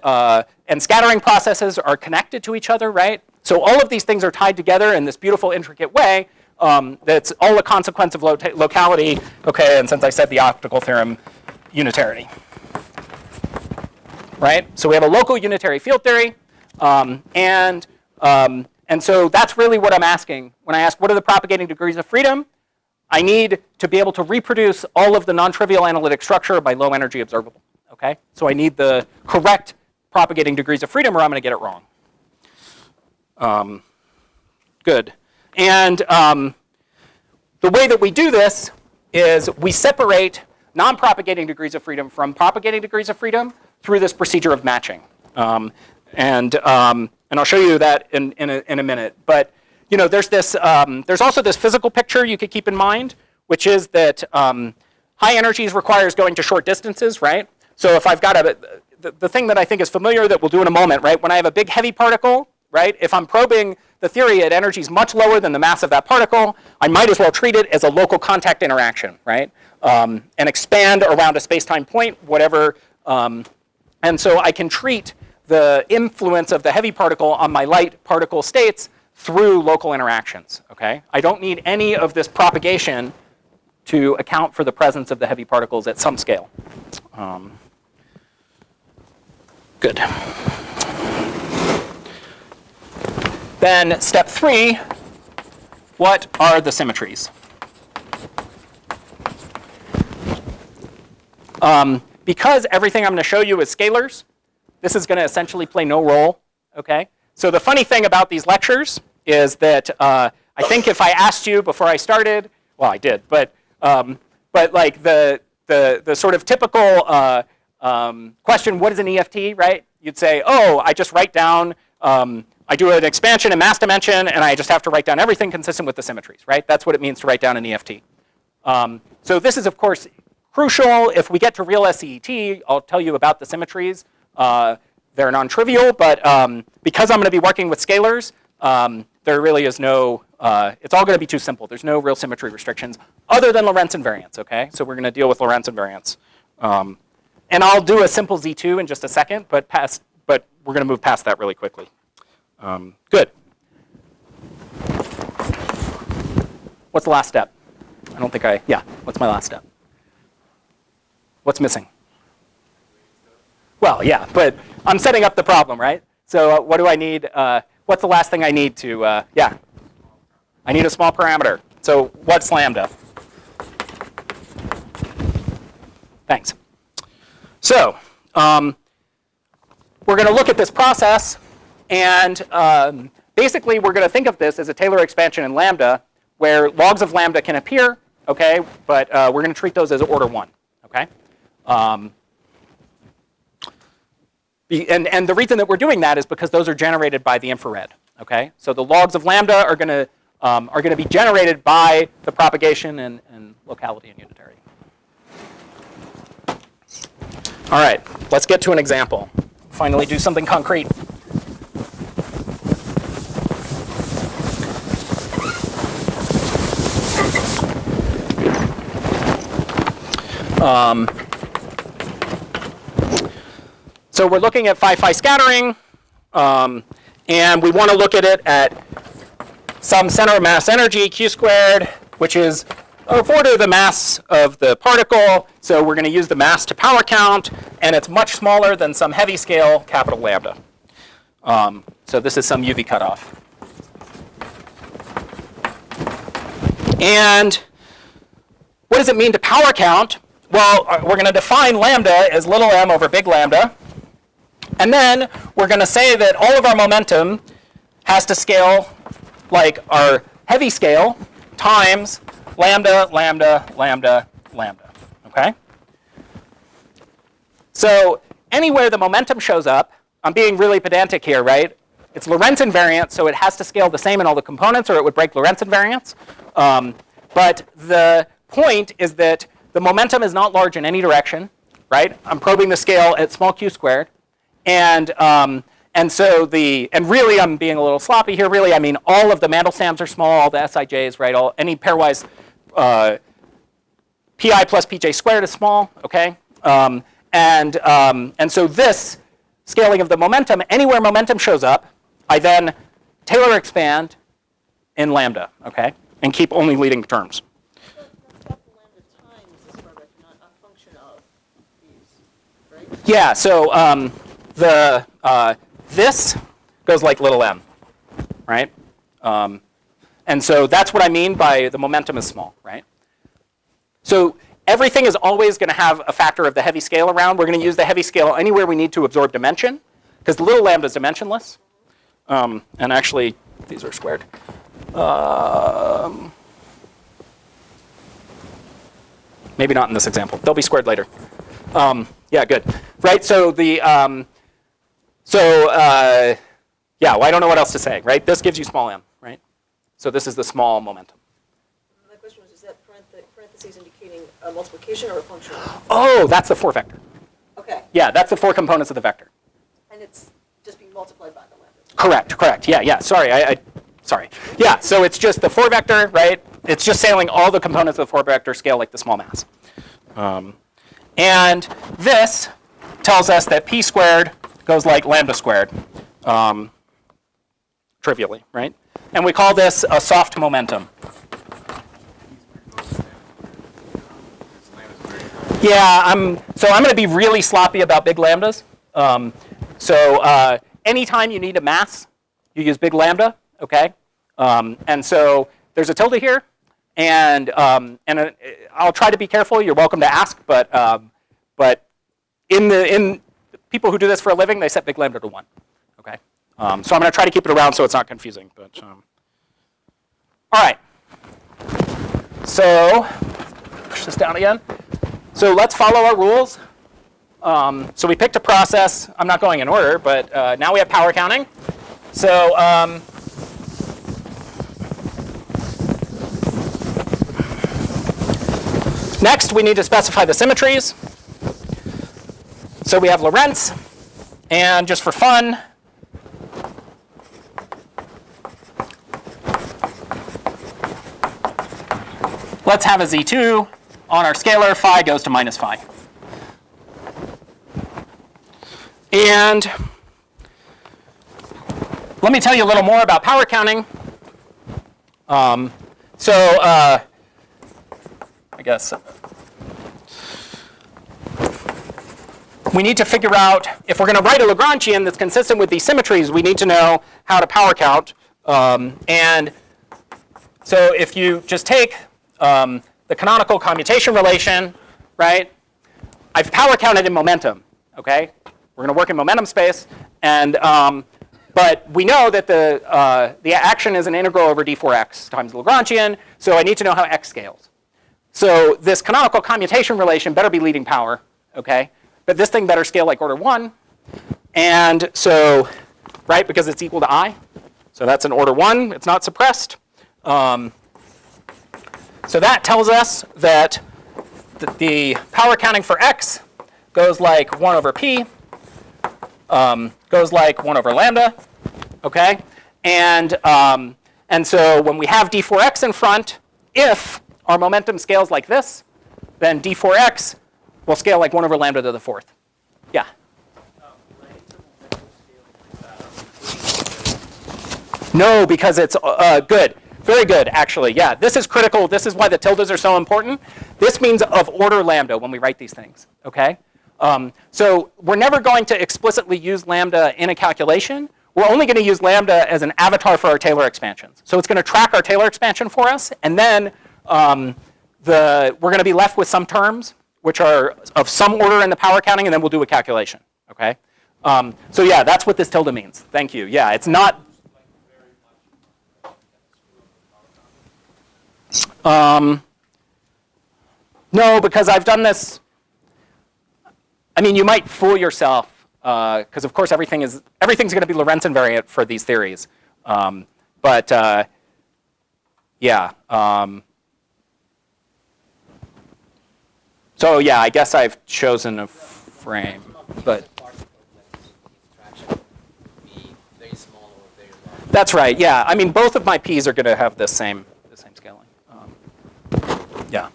scattering processes are connected to each other, right? So all of these things are tied together in this beautiful, intricate way that's all a consequence of locality, okay? And since I said the optical theorem, unitarity, right? So we have a local unitary field theory, and so that's really what I'm asking. When I ask what are the propagating degrees of freedom, I need to be able to reproduce all of the non-trivial analytic structure by low energy observable, okay? So I need the correct propagating degrees of freedom or I'm going to get it wrong. Good. And the way that we do this is we separate non-propagating degrees of freedom from propagating degrees of freedom through this procedure of matching. And I'll show you that in a minute. But you know, there's also this physical picture you could keep in mind, which is that high energies requires going to short distances, right? So if I've got the thing that I think is familiar that we'll do in a moment, right? When I have a big heavy particle, right? If I'm probing the theory at energies much lower than the mass of that particle, I might as well treat it as a local contact interaction, right? And expand around a space-time point, whatever. And so I can treat the influence of the heavy particle on my light particle states through local interactions, okay? I don't need any of this propagation to account for the presence of the heavy particles at some scale. Good. Then step 3, what are the symmetries? Because everything I'm going to show you is scalars, this is going to essentially play no role, okay? So the funny thing about these lectures is that I think if I asked you before I started, well, I did, but like the sort of typical question, what is an EFT, right? You'd say, oh, I just write down, I do an expansion in mass dimension, and I just have to write down everything consistent with the symmetries, right? That's what it means to write down an EFT. So this is, of course, crucial. If we get to real SEET, I'll tell you about the symmetries. They're non-trivial, but because I'm going to be working with scalars, there really is no, it's all going to be too simple. There's no real symmetry restrictions other than Lorentz invariance, okay? So we're going to deal with Lorentz invariance. And I'll do a simple Z2 in just a second, but we're going to move past that really quickly. Good. What's the last step? I don't think what's my last step? What's missing? Well, yeah, but I'm setting up the problem, right? So what do I need? What's the last thing I need to, I need a small parameter. So what's lambda? Thanks. So we're going to look at this process, and basically we're going to think of this as a Taylor expansion in lambda, where logs of lambda can appear, okay? But we're going to treat those as order 1, okay? And the reason that we're doing that is because those are generated by the infrared, okay? So the logs of lambda are going to be generated by the propagation and locality and unitary. All right, let's get to an example. Finally do something concrete. So we're looking at phi scattering, and we want to look at it at some center of mass energy, q squared, which is a quarter of the mass of the particle. So we're going to use the mass to power count, and it's much smaller than some heavy scale capital lambda. So this is some UV cutoff. And what does it mean to power count? Well, we're going to define lambda as little m over big lambda. And then we're going to say that all of our momentum has to scale like our heavy scale times lambda, lambda, lambda, lambda. Okay? So anywhere the momentum shows up, I'm being really pedantic here, right? It's Lorentz invariant, so it has to scale the same in all the components, or it would break Lorentz invariance. But the point is that the momentum is not large in any direction, right? I'm probing the scale at small q squared. And really I'm being a little sloppy here. Really, I mean all of the Mandelstams are small, all the Sij's, right? Any pairwise pi plus pj squared is small, okay? And so this scaling of the momentum, anywhere momentum shows up, I then Taylor expand in lambda, okay? And keep only leading terms. Yeah, so this goes like little m, right? And so that's what I mean by the momentum is small, right? So everything is always going to have a factor of the heavy scale around. We're going to use the heavy scale anywhere we need to absorb dimension, because the little lambda is dimensionless. And actually, these are squared. Maybe not in this example. They'll be squared later. Yeah, good. Right, so yeah, well, I don't know what else to say, right? This gives you small m, right? So this is the small momentum. My question was, is that parentheses indicating a multiplication or a function? Oh, that's the 4 vector. Okay. Yeah, that's the 4 components of the vector. And it's just being multiplied by the lambda. Correct. Yeah. Sorry, sorry. Yeah, so it's just the 4 vector, right? It's just sailing all the components of the 4 vector scale like the small mass. And this tells us that p squared goes like lambda squared, trivially, right? And we call this a soft momentum. Yeah, I'm going to be really sloppy about big lambdas. Anytime you need a mass, you use big lambda, okay? And so there's a tilde here, and I'll try to be careful. You're welcome to ask, but in people who do this for a living, they set big lambda to 1, okay? So I'm going to try to keep it around so it's not confusing. But all right. So push this down again. So let's follow our rules. So we picked a process. I'm not going in order, but now we have power counting. So next, we need to specify the symmetries. So we have Lorentz, and just for fun, let's have a Z2 on our scalar. Phi goes to minus phi. And let me tell you a little more about power counting. I guess we need to figure out, if we're going to write a Lagrangian that's consistent with these symmetries, we need to know how to power count. And so if you just take the canonical commutation relation, right? I've power counted in momentum, okay? We're going to work in momentum space, and but we know that the action is an integral over d4x times the Lagrangian, so I need to know how x scales. So this canonical commutation relation better be leading power, okay? But this thing better scale like order 1, and so, right, because it's equal to I, so that's an order 1. It's not suppressed. So that tells us that the power counting for x goes like 1 over p, goes like 1 over lambda, okay? And so when we have d4x in front, if our momentum scales like this, then d4x will scale like 1 over lambda to the 4th. Yeah? No, because it's good. Very good, actually. Yeah, this is critical. This is why the tildes are so important. This means of order lambda when we write these things, okay? So we're never going to explicitly use lambda in a calculation. We're only going to use lambda as an avatar for our Taylor expansions. So it's going to track our Taylor expansion for us, and then we're going to be left with some terms which are of some order in the power counting, and then we'll do a calculation, okay? So yeah, that's what this tilde means. Thank you. Yeah, it's not... no, because I've done this. I mean, you might fool yourself, because of course everything's going to be Lorentz invariant for these theories. But yeah. So yeah, I guess I've chosen a frame, but that's right. Yeah, I mean, both of my p's are going to have the same scaling. Yeah.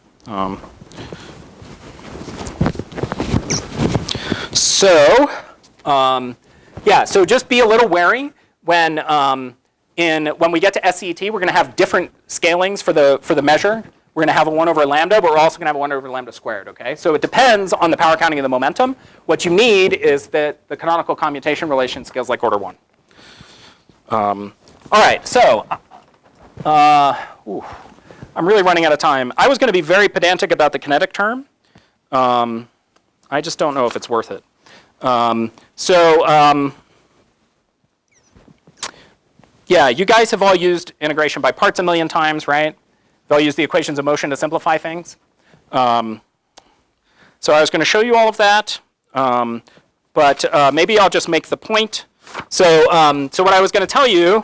Yeah, so just be a little wary when we get to SET, we're going to have different scalings for the measure. We're going to have a 1 over lambda, but we're also going to have a 1 over lambda squared, okay? So it depends on the power counting of the momentum. What you need is that the canonical commutation relation scales like order 1. All right, so I'm really running out of time. I was going to be very pedantic about the kinetic term. I just don't know if it's worth it. Yeah, you guys have all used integration by parts a million times, right? You've all used the equations of motion to simplify things. So I was going to show you all of that, but maybe I'll just make the point. So what I was going to tell you,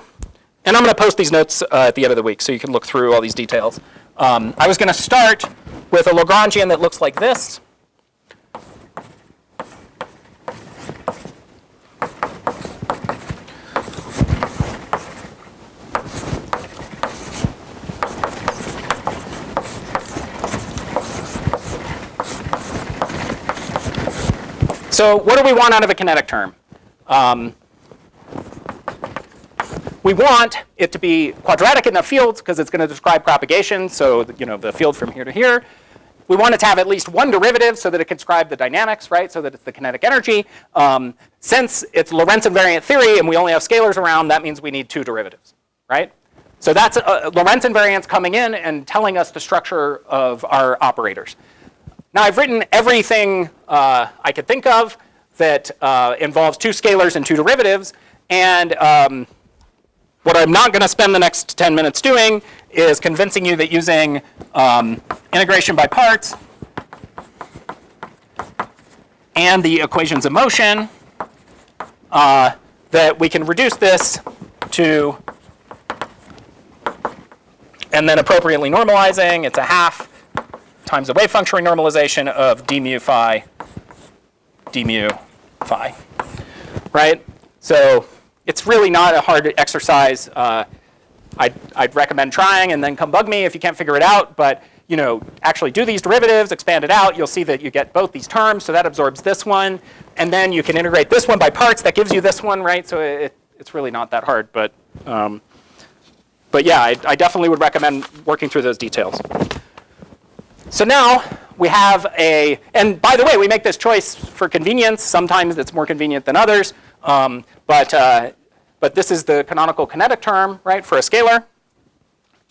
and I'm going to post these notes at the end of the week so you can look through all these details. I was going to start with a Lagrangian that looks like this. So what do we want out of a kinetic term? We want it to be quadratic in the fields because it's going to describe propagation, so the field from here to here. We want it to have at least one derivative so that it can describe the dynamics, right? So that it's the kinetic energy. Since it's Lorentz invariant theory and we only have scalars around, that means we need 2 derivatives, right? So that's Lorentz invariance coming in and telling us the structure of our operators. Now I've written everything I could think of that involves 2 scalars and 2 derivatives, and what I'm not going to spend the next 10 minutes doing is convincing you that using integration by parts and the equations of motion that we can reduce this to, and then appropriately normalizing, it's a half times the wave function normalization of d mu phi, right? So it's really not a hard exercise. I'd recommend trying and then come bug me if you can't figure it out. But actually do these derivatives, expand it out. You'll see that you get both these terms, so that absorbs this one. And then you can integrate this one by parts. That gives you this one, right? So it's really not that hard. But yeah, I definitely would recommend working through those details. So now we have and by the way, we make this choice for convenience. Sometimes it's more convenient than others. But this is the canonical kinetic term, right, for a scalar.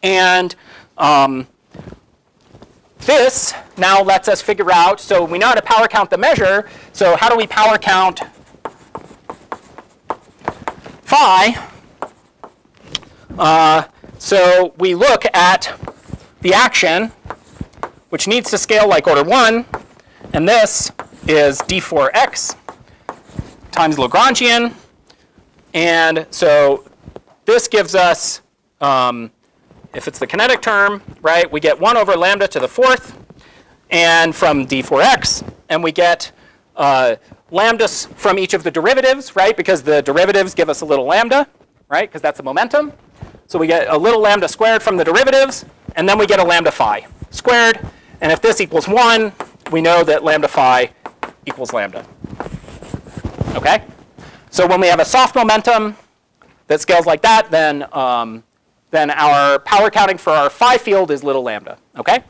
And this now lets us figure out, so we know how to power count the measure. So how do we power count phi? So we look at the action, which needs to scale like order 1. And this is d4x times Lagrangian. And so this gives us, if it's the kinetic term, right, we get 1 over lambda to the 4th, and from d4x, and we get lambdas from each of the derivatives, right, because the derivatives give us a little lambda, right, because that's a momentum. So we get a little lambda squared from the derivatives, and then we get a lambda phi squared. And if this equals 1, we know that lambda phi equals lambda. Okay? So when we have a soft momentum that scales like that, then our power counting for our phi field is little lambda. Okay?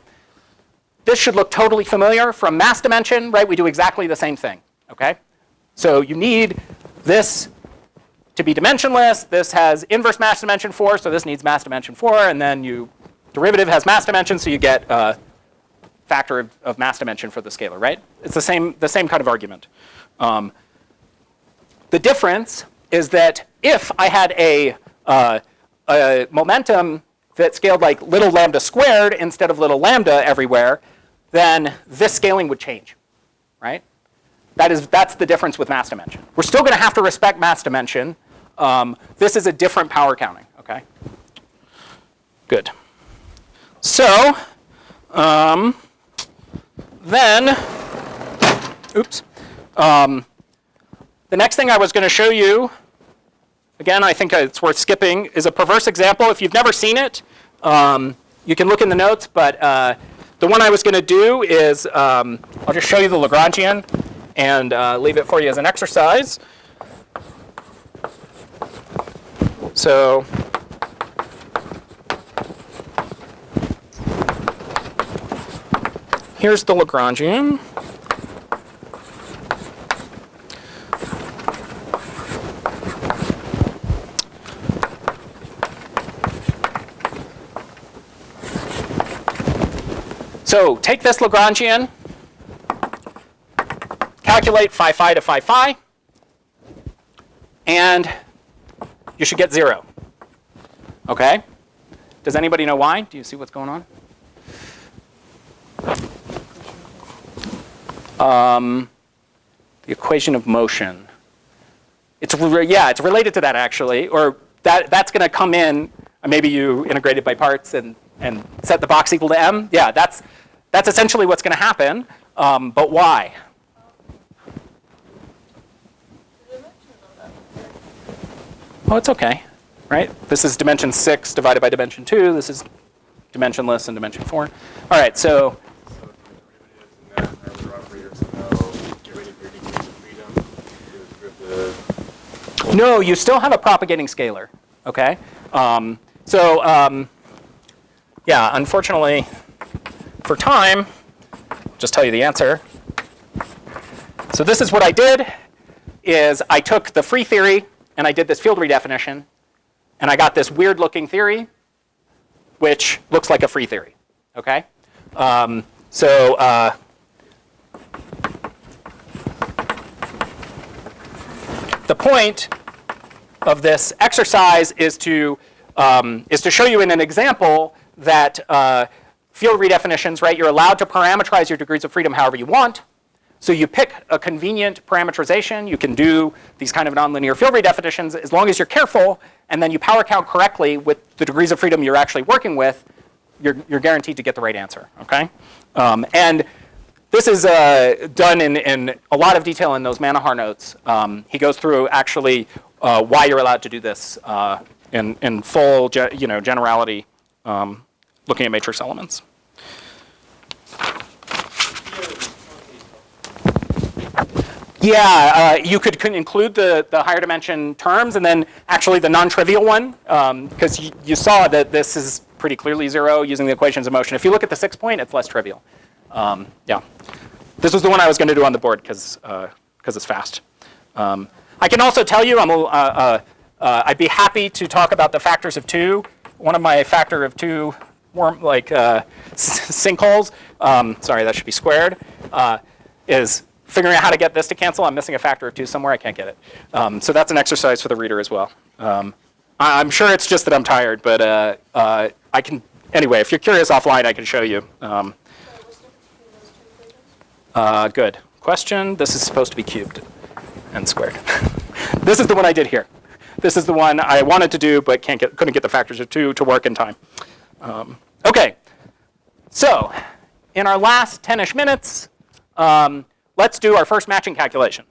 This should look totally familiar from mass dimension, right? We do exactly the same thing. Okay? So you need this to be dimensionless. This has inverse mass dimension 4, so this needs mass dimension 4, and then derivative has mass dimension, so you get a factor of mass dimension for the scalar, right? It's the same kind of argument. The difference is that if I had a momentum that scaled like little lambda squared instead of little lambda everywhere, then this scaling would change, right? That's the difference with mass dimension. We're still going to have to respect mass dimension. This is a different power counting, okay? Good. So then, oops. The next thing I was going to show you, again, I think it's worth skipping, is a perverse example. If you've never seen it, you can look in the notes, but the one I was going to do is, I'll just show you the Lagrangian and leave it for you as an exercise. So here's the Lagrangian. So take this Lagrangian, calculate phi phi to phi phi, and you should get 0. Okay? Does anybody know why? Do you see what's going on? The equation of motion. It's related to that actually, or that's going to come in. Maybe you integrate it by parts and set the box equal to m. Yeah, that's essentially what's going to happen. But why? Oh, it's okay, right? This is dimension 6 divided by dimension 2. This is dimensionless in dimension 4. All right, so. No, you still have a propagating scalar, okay? Yeah, unfortunately, for time, I'll just tell you the answer. So this is what I did, is I took the free theory, and I did this field redefinition, and I got this weird-looking theory, which looks like a free theory, okay? The point of this exercise is to show you in an example that field redefinitions, right, you're allowed to parameterize your degrees of freedom however you want. So you pick a convenient parameterization. You can do these kind of nonlinear field redefinitions as long as you're careful, and then you power count correctly with the degrees of freedom you're actually working with, you're guaranteed to get the right answer, okay? And this is done in a lot of detail in those Manahar notes. He goes through actually why you're allowed to do this in full generality, looking at matrix elements. Yeah, you could include the higher dimension terms and then actually the non-trivial one, because you saw that this is pretty clearly 0 using the equations of motion. If you look at the 6 point, it's less trivial. Yeah, this was the one I was going to do on the board because it's fast. I can also tell you I'd be happy to talk about the factors of 2. One of my factor of 2 sinkholes, sorry, that should be squared, is figuring out how to get this to cancel. I'm missing a factor of 2 somewhere. I can't get it. So that's an exercise for the reader as well. I'm sure it's just that I'm tired, but I can, anyway, if you're curious offline, I can show you. Good question. This is supposed to be cubed and squared. This is the one I did here. This is the one I wanted to do, but couldn't get the factors of 2 to work in time. Okay, so in our last 10-ish minutes, let's do our first matching calculation.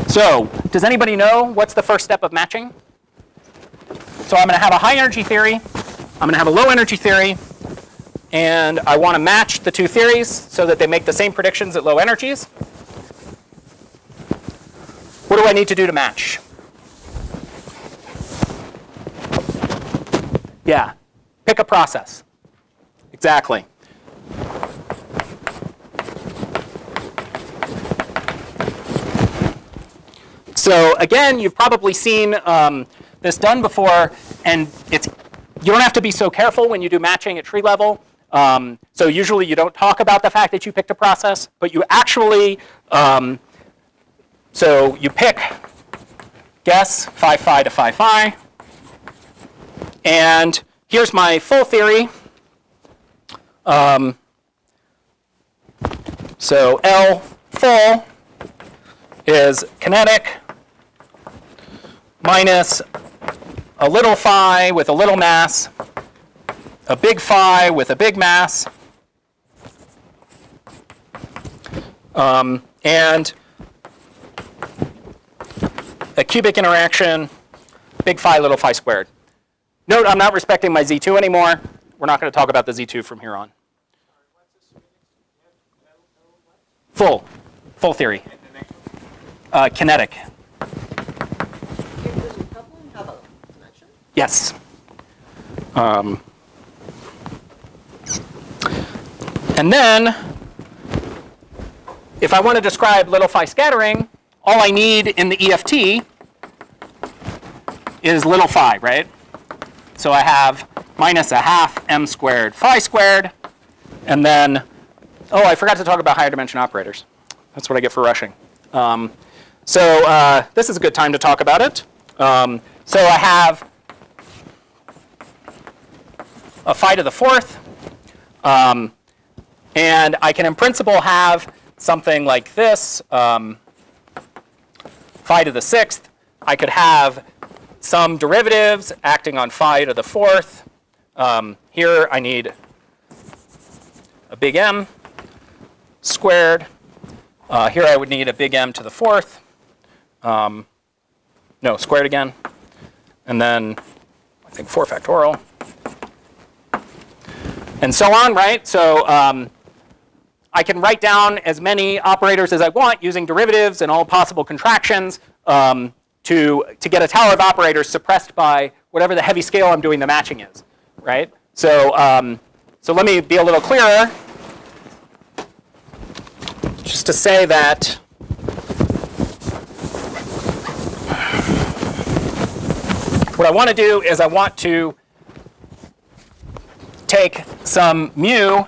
So does anybody know what's the first step of matching? So I'm going to have a high energy theory. I'm going to have a low energy theory. and I want to match the two theories so that they make the same predictions at low energies. What do I need to do to match? Yeah, pick a process. Exactly. So again, you've probably seen this done before, and you don't have to be so careful when you do matching at tree level. So usually you don't talk about the fact that you picked a process, but you actually, so you pick guess phi phi to phi phi, and here's my full theory. So L full is kinetic minus a little phi with a little mass, a big phi with a big mass, and a cubic interaction, big phi, little phi squared. Note, I'm not respecting my Z2 anymore. We're not going to talk about the Z2 from here on. Full theory. Kinetic. Does your coupling have a dimension? Yes. And then, if I want to describe little phi scattering, all I need in the EFT is little phi, right? So I have minus a half m squared phi squared, and then, oh, I forgot to talk about higher dimension operators. That's what I get for rushing. So this is a good time to talk about it. So I have a phi to the fourth, and I can in principle have something like this, phi to the sixth. I could have some derivatives acting on phi to the fourth. Here I need a big M squared. Here I would need a big M to the fourth. No, squared again. And then I think 4 factorial. And so on, right? So I can write down as many operators as I want using derivatives and all possible contractions to get a tower of operators suppressed by whatever the heavy scale I'm doing the matching is, right? So, so let me be a little clearer. Just to say that what I want to do is I want to take some mu,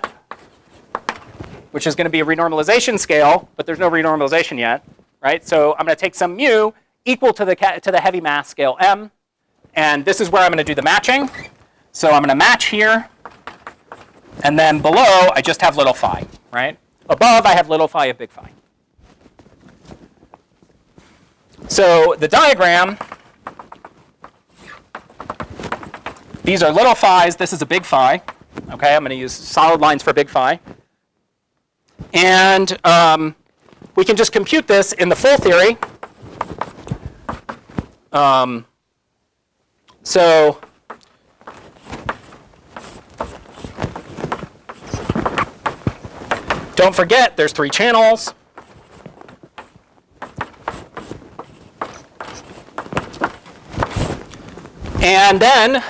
which is going to be a renormalization scale, but there's no renormalization yet, right? So I'm going to take some mu equal to the heavy mass scale m, and this is where I'm going to do the matching. So I'm going to match here, and then below I just have little phi, right? Above I have little phi of big phi. So the diagram, these are little phi's, this is a big phi. Okay, I'm going to use solid lines for big phi. And we can just compute this in the full theory. So don't forget, there's 3 channels. And then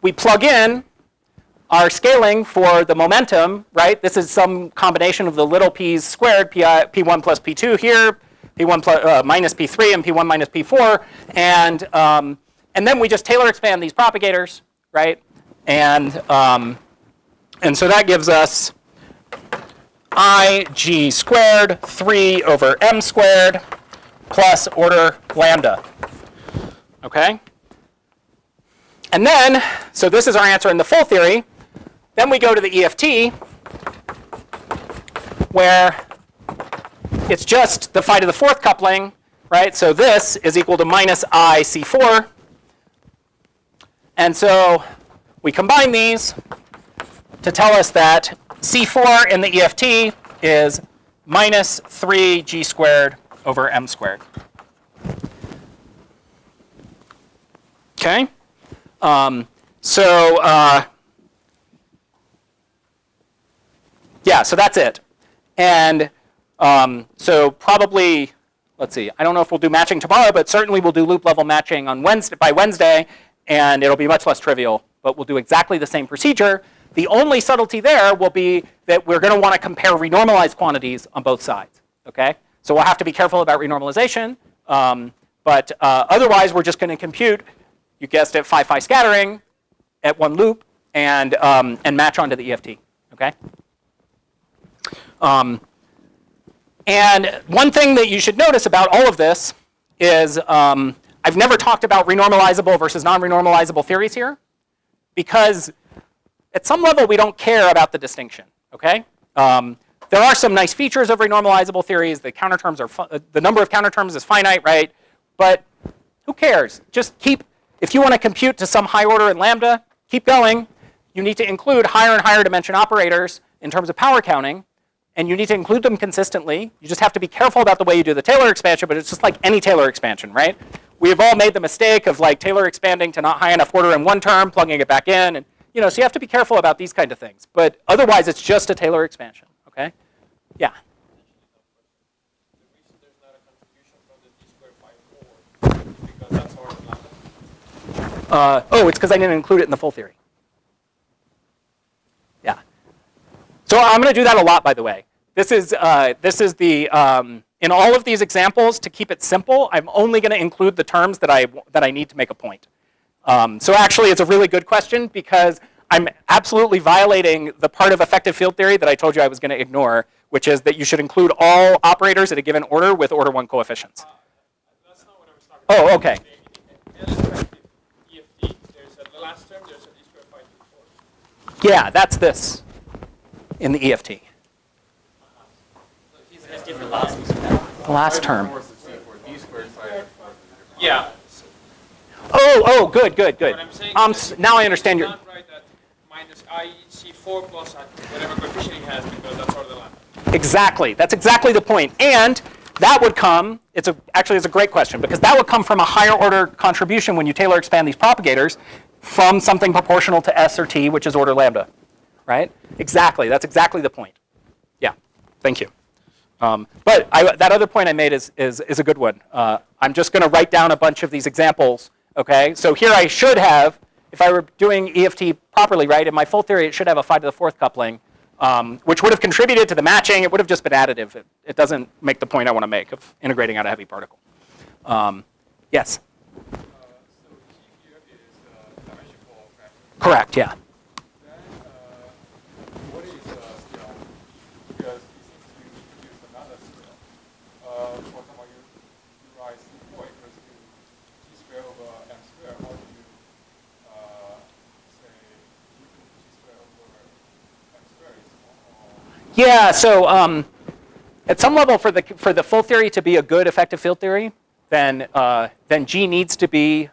we plug in our scaling for the momentum, right? This is some combination of the little p's squared, p1 plus p2 here, p1 plus, minus p3, and p1 minus p4. And then we just Taylor expand these propagators, right? And so that gives us ig squared 3 over m squared plus order lambda, okay? And then, so this is our answer in the full theory. Then we go to the EFT, where it's just the phi to the fourth coupling, right? So this is equal to minus I C4. And so we combine these to tell us that C4 in the EFT is minus 3g squared over m squared. Okay? yeah, so that's it. And so probably, let's see, I don't know if we'll do matching tomorrow, but certainly we'll do loop level matching on by Wednesday, and it'll be much less trivial, but we'll do exactly the same procedure. The only subtlety there will be that we're going to want to compare renormalized quantities on both sides, okay? So we'll have to be careful about renormalization, but otherwise we're just going to compute, you guessed it, phi scattering at one loop and match onto the EFT, okay? And one thing that you should notice about all of this is I've never talked about renormalizable versus non-renormalizable theories here, because at some level we don't care about the distinction, okay? There are some nice features of renormalizable theories. The counterterms are the number of counterterms is finite, right? But who cares? Just keep, if you want to compute to some high order in lambda, keep going. You need to include higher and higher dimension operators in terms of power counting, and you need to include them consistently. You just have to be careful about the way you do the Taylor expansion, but it's just like any Taylor expansion, right? We have all made the mistake of like Taylor expanding to not high enough order in one term, plugging it back in, and so you have to be careful about these kind of things. But otherwise, it's just a Taylor expansion, okay? Yeah. The reason there's not a contribution from the d squared by 4 is because that's order lambda. Oh, it's because I didn't include it in the full theory. Yeah. So I'm going to do that a lot, by the way. This is the in all of these examples, to keep it simple, I'm only going to include the terms that I need to make a point. So actually, it's a really good question because I'm absolutely violating the part of effective field theory that I told you I was going to ignore, which is that you should include all operators at a given order with order 1 coefficients. That's not what I was talking about. Oh, okay. In illustrative EFT, there's the last term, there's a d squared by 2 Yeah, that's this in the EFT. It's different last. The last term. d squared by 4. Yeah. Oh, good. What I'm saying is that Now I understand you your. cannot write that minus IC4 plus whatever coefficient he has because that's order lambda. Exactly. That's exactly the point. And that would come, actually it's a great question, because that would come from a higher order contribution when you Taylor expand these propagators from something proportional to S or T, which is order lambda, right? Exactly. That's exactly the point. Yeah. Thank you. But that other point I made is a good one. I'm just going to write down a bunch of these examples, okay? So here I should have, if I were doing EFT properly, right, in my full theory, it should have a phi to the 4th coupling, which would have contributed to the matching. It would have just been additive. It doesn't make the point I want to make of integrating out a heavy particle. Yes? So G here is dimensional factor. Correct, yeah. Then what is scale? Because it seems to use another scale. For example, you write C4 equals to G squared over M squared. How do you say G squared over M squared is more? Yeah, so at some level, for the full theory to be a good effective field theory, then G needs to be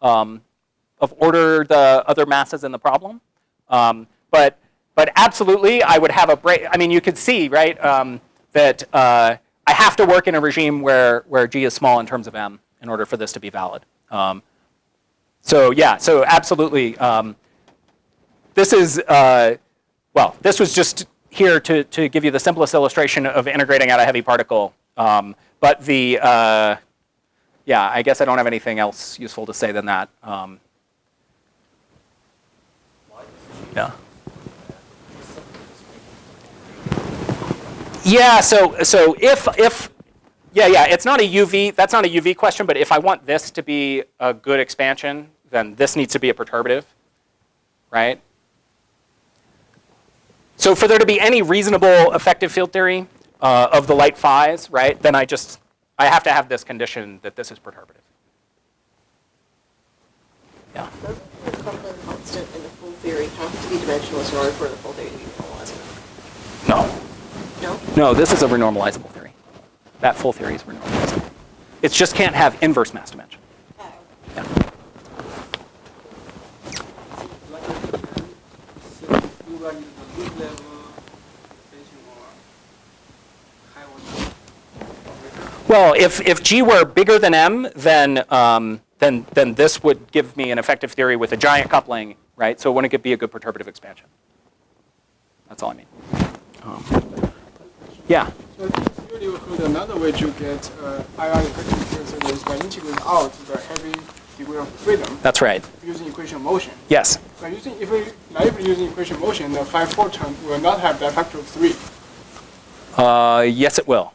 of order the other masses in the problem. But absolutely, I would have a break. I mean, you could see, right, that I have to work in a regime where G is small in terms of M in order for this to be valid. So yeah, so absolutely. This is, well, this was just here to give you the simplest illustration of integrating out a heavy particle. But the, yeah, I guess I don't have anything else useful to say than that. Yeah. Yeah, so if yeah, it's not a UV, that's not a UV question, but if I want this to be a good expansion, then this needs to be a perturbative, right? So for there to be any reasonable effective field theory of the light phis, right, then I have to have this condition that this is perturbative. Yeah. Doesn't the coupling constant in the full theory have to be dimensionless in order for the full theory to be normalizable? No. No? No, this is a renormalizable theory. That full theory is renormalizable. It just can't have inverse mass dimension. Oh. Yeah. You are using the loop level extension or high order operator? Well, if G were bigger than M, then this would give me an effective theory with a giant coupling, right? So it wouldn't be a good perturbative expansion. That's all I mean. Yeah. So theory would include another way to get IR effective field is by integrating out the heavy degree of freedom That's right. using equation motion. Yes. But if we naively using equation motion, the 5-4 term will not have that factor of 3. Yes, it will.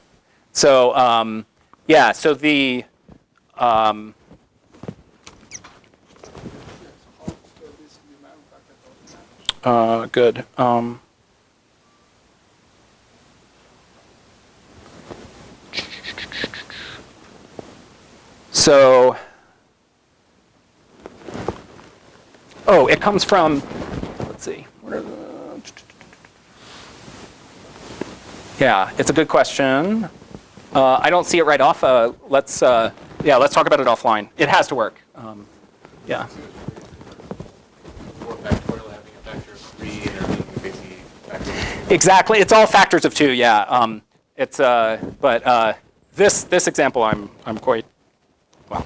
So yeah. So the good. So, oh, it comes from, let's see, where are the, yeah, it's a good question. I don't see it right off. Let's talk about it offline. It has to work. Yeah. 4 factorial having a factor of 3 and everything basically factors of 2. Exactly. It's all factors of 2. Yeah. But this example, I'm quite well.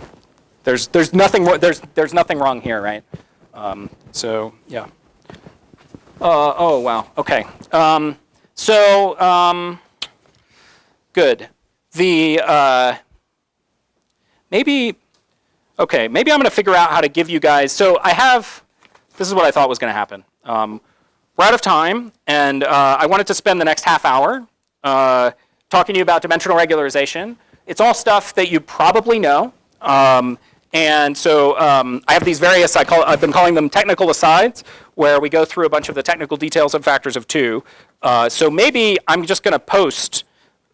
There's nothing wrong here, right? So yeah. Oh wow. Okay. Good. The maybe I'm going to figure out how to give you guys. So this is what I thought was going to happen. We're out of time, and I wanted to spend the next half hour talking to you about dimensional regularization. It's all stuff that you probably know. And so I have these various, I've been calling them technical asides, where we go through a bunch of the technical details of factors of 2. So maybe I'm just going to post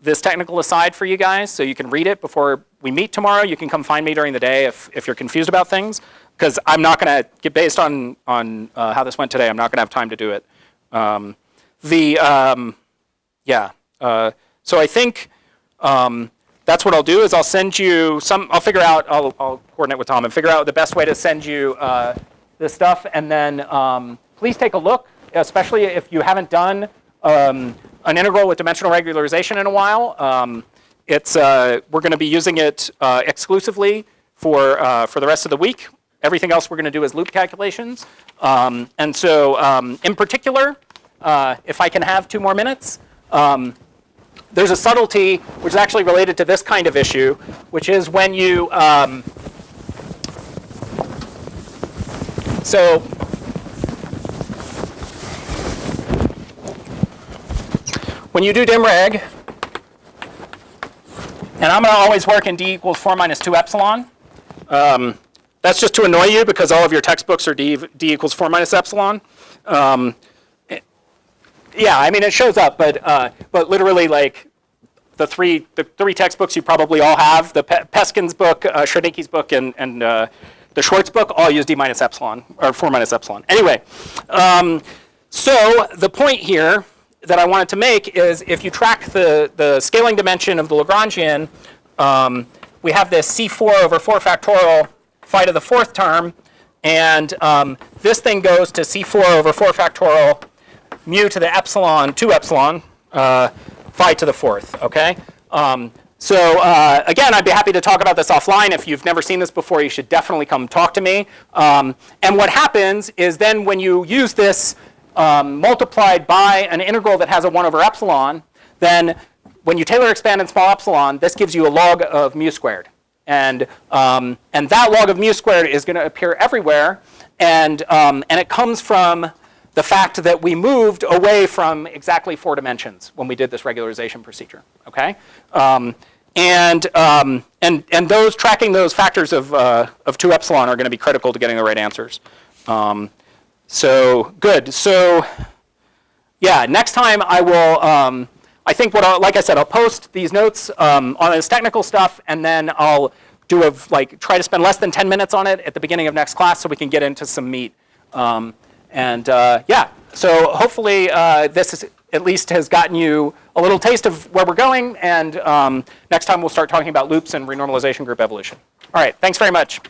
this technical aside for you guys so you can read it before we meet tomorrow. You can come find me during the day if you're confused about things, because I'm not going to get, based on how this went today, I'm not going to have time to do it. So I think that's what I'll do is I'll send you I'll figure out, I'll coordinate with Tom and figure out the best way to send you this stuff. And then please take a look, especially if you haven't done an integral with dimensional regularization in a while. We're going to be using it exclusively for the rest of the week. Everything else we're going to do is loop calculations. And so in particular, if I can have 2 more minutes, there's a subtlety which is actually related to this kind of issue, which is when you when you do dim reg, and I'm going to always work in d equals 4 minus 2 epsilon. That's just to annoy you because all of your textbooks are d equals 4 minus epsilon. Yeah, I mean it shows up, but literally like the three textbooks you probably all have, the Peskin's book, Schrodinki's book, and the Schwartz book all use d minus epsilon or 4 minus epsilon. Anyway, so the point here that I wanted to make is if you track the scaling dimension of the Lagrangian, we have this C4 over 4 factorial phi to the 4th term, and this thing goes to C4 over 4 factorial mu to the epsilon, 2 epsilon, phi to the 4th, okay? Again, I'd be happy to talk about this offline. If you've never seen this before, you should definitely come talk to me. And what happens is then when you use this multiplied by an integral that has a 1 over epsilon, then when you Taylor expand in small epsilon, this gives you a log of mu squared. And that log of mu squared is going to appear everywhere. And it comes from the fact that we moved away from exactly 4 dimensions when we did this regularization procedure. Okay, and those tracking those factors of 2 epsilon are going to be critical to getting the right answers. So good. So yeah, next time I will. I think like I said, I'll post these notes on this technical stuff, and then I'll do try to spend less than 10 minutes on it at the beginning of next class so we can get into some meat. Yeah, so hopefully this at least has gotten you a little taste of where we're going, and next time we'll start talking about loops and renormalization group evolution. All right, thanks very much.